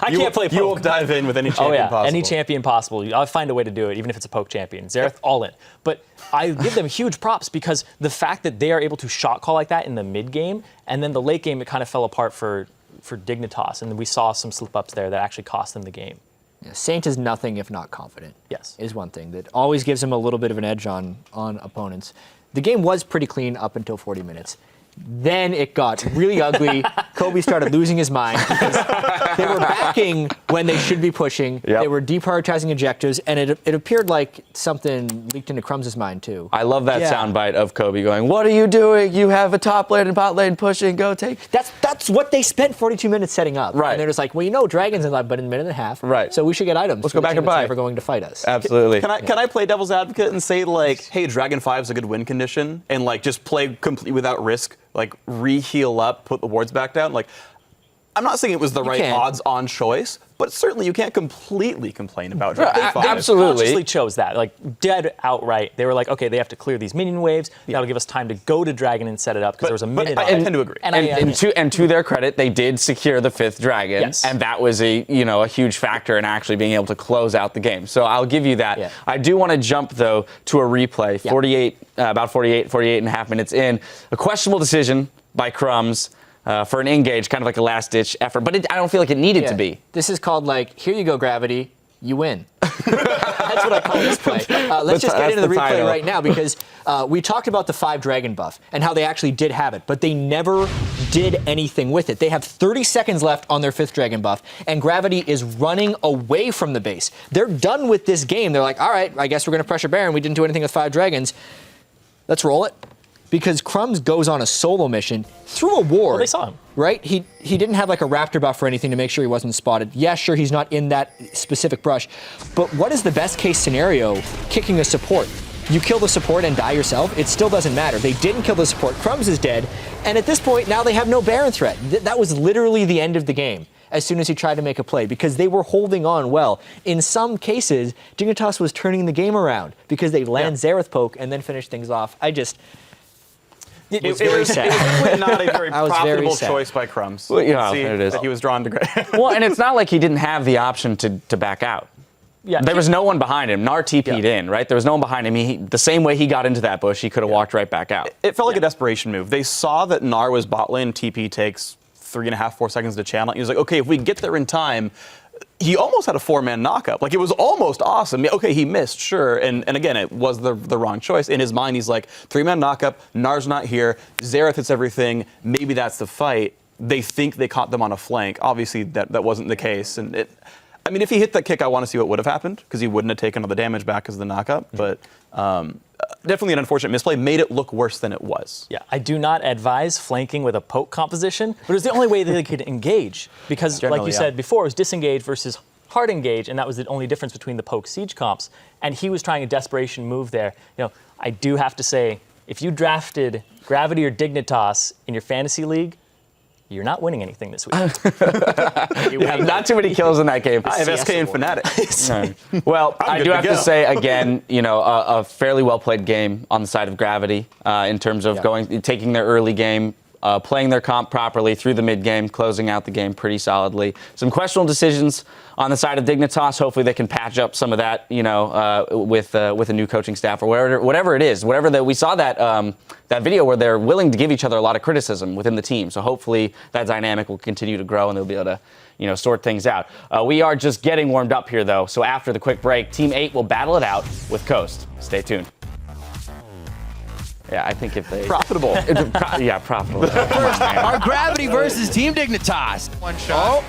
I can't play poke. You will dive in with any champion possible. Any champion possible. I'll find a way to do it, even if it's a poke champion. Xerath, all in. But I give them huge props because the fact that they are able to shot call like that in the mid game, and then the late game, it kind of fell apart for Dignitas, and we saw some slip-ups there that actually cost them the game. Yeah, Saint is nothing if not confident. Yes. Is one thing that always gives him a little bit of an edge on opponents. The game was pretty clean up until 40 minutes. Then it got really ugly. Kobe started losing his mind because they were backing when they should be pushing. Yep. They were deprioritizing objectives, and it appeared like something leaked into Crumbs' mind too. I love that soundbite of Kobe going, "What are you doing? You have a top lane and bot lane pushing. Go take." That's what they spent 42 minutes setting up. Right. And they're just like, well, you know, Dragon's in but in a minute and a half. Right. So we should get items. Let's go back and buy. Never going to fight us. Absolutely. Can I play devil's advocate and say, like, hey, Dragon 5 is a good win condition, and like just play completely without risk, like re-heal up, put the wards back down? Like, I'm not saying it was the right odds-on choice, but certainly you can't completely complain about Dragon 5. Absolutely. Consciously chose that, like dead outright. They were like, okay, they have to clear these minion waves. That'll give us time to go to Dragon and set it up because there was a minute. I tend to agree. And to their credit, they did secure the 5th dragon, Yes. and that was a huge factor in actually being able to close out the game. So I'll give you that. Yeah. I do want to jump though to a replay. 48 and a half minutes in, a questionable decision by Crumbs. For an engage, kind of like a last-ditch effort, but I don't feel like it needed to be. This is called like, here you go, Gravity, you win. That's what I call this play. Let's just get into the replay right now because we talked about the 5 dragon buff and how they actually did have it, but they never did anything with it. They have 30 seconds left on their 5th dragon buff, and Gravity is running away from the base. They're done with this game. They're like, all right, I guess we're going to pressure Baron. We didn't do anything with 5 dragons. Let's roll it. Because Crumbs goes on a solo mission through a ward. Well, they saw him. Right? He didn't have like a raptor buff or anything to make sure he wasn't spotted. Yeah, sure, he's not in that specific brush. But what is the best case scenario kicking a support? You kill the support and die yourself? It still doesn't matter. They didn't kill the support. Crumbs is dead. And at this point, now they have no Baron threat. That was literally the end of the game as soon as he tried to make a play because they were holding on well. In some cases, Dignitas was turning the game around because they land Xerath poke and then finish things off. It was very sad. It was really not a very I was very profitable sad. choice by Crumbs. Well, You can see there it is. that he was drawn to Well, and it's not like he didn't have the option to back out. Yeah, There was no one behind him. Nar TP'd in, right? There was no one behind him. The same way he got into that bush, he could have walked right back out. It felt like a desperation move. They saw that Nar was bot lane, TP takes 3.5, 4 seconds to channel. He was like, okay, if we can get there in time. He almost had a 4-man knockup. Like, it was almost awesome. Yeah, okay, he missed, sure. And again, it was the wrong choice. In his mind, he's like, 3-man knockup, Nar's not here, Xerath hits everything, maybe that's the fight. They think they caught them on a flank. Obviously, that wasn't the case. And if he hit that kick, I want to see what would have happened, because he wouldn't have taken all the damage back because of the knockup. But definitely an unfortunate misplay. Made it look worse than it was. Yeah, I do not advise flanking with a poke composition, but it was the only way that they could engage. Because, like you said before, it was disengage versus hard engage, and that was the only difference between the poke siege comps. And he was trying a desperation move there. I do have to say, if you drafted Gravity or Dignitas in your fantasy league, you're not winning anything this week. Not too many kills in that game. I have SK and Fnatic. Well, I do have to say, again, a fairly well-played game on the side of Gravity in terms of taking their early game, playing their comp properly through the mid-game, closing out the game pretty solidly. Some questionable decisions on the side of Dignitas. Hopefully they can patch up some of that, with a new coaching staff or whatever it is. We saw that video where they're willing to give each other a lot of criticism within the team. So hopefully that dynamic will continue to grow and they'll be able to, sort things out. We are just getting warmed up here, though. So after the quick break, Team 8 will battle it out with Coast. Stay tuned. Yeah, I think if they... Profitable. Profitable. Our Gravity versus Team Dignitas. One shot.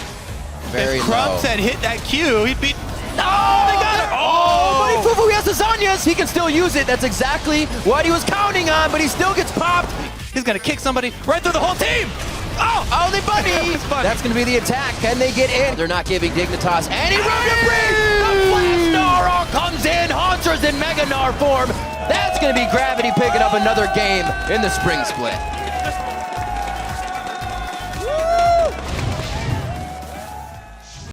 Very If Crumbs low. had hit that Q, he'd be... Oh, they got it! Oh, Buddy Fufu, he has lasagnas! He can still use it. That's exactly what he was counting on, but he still gets popped. He's going to kick somebody right through the whole team! Oh! Only Buddy! That's going to be the attack. Can they get in? They're not giving Dignitas any room to breathe! The Flash Gnar comes in. Haunter's in Mega Gnar form. That's going to be Gravity picking up another game in the spring split.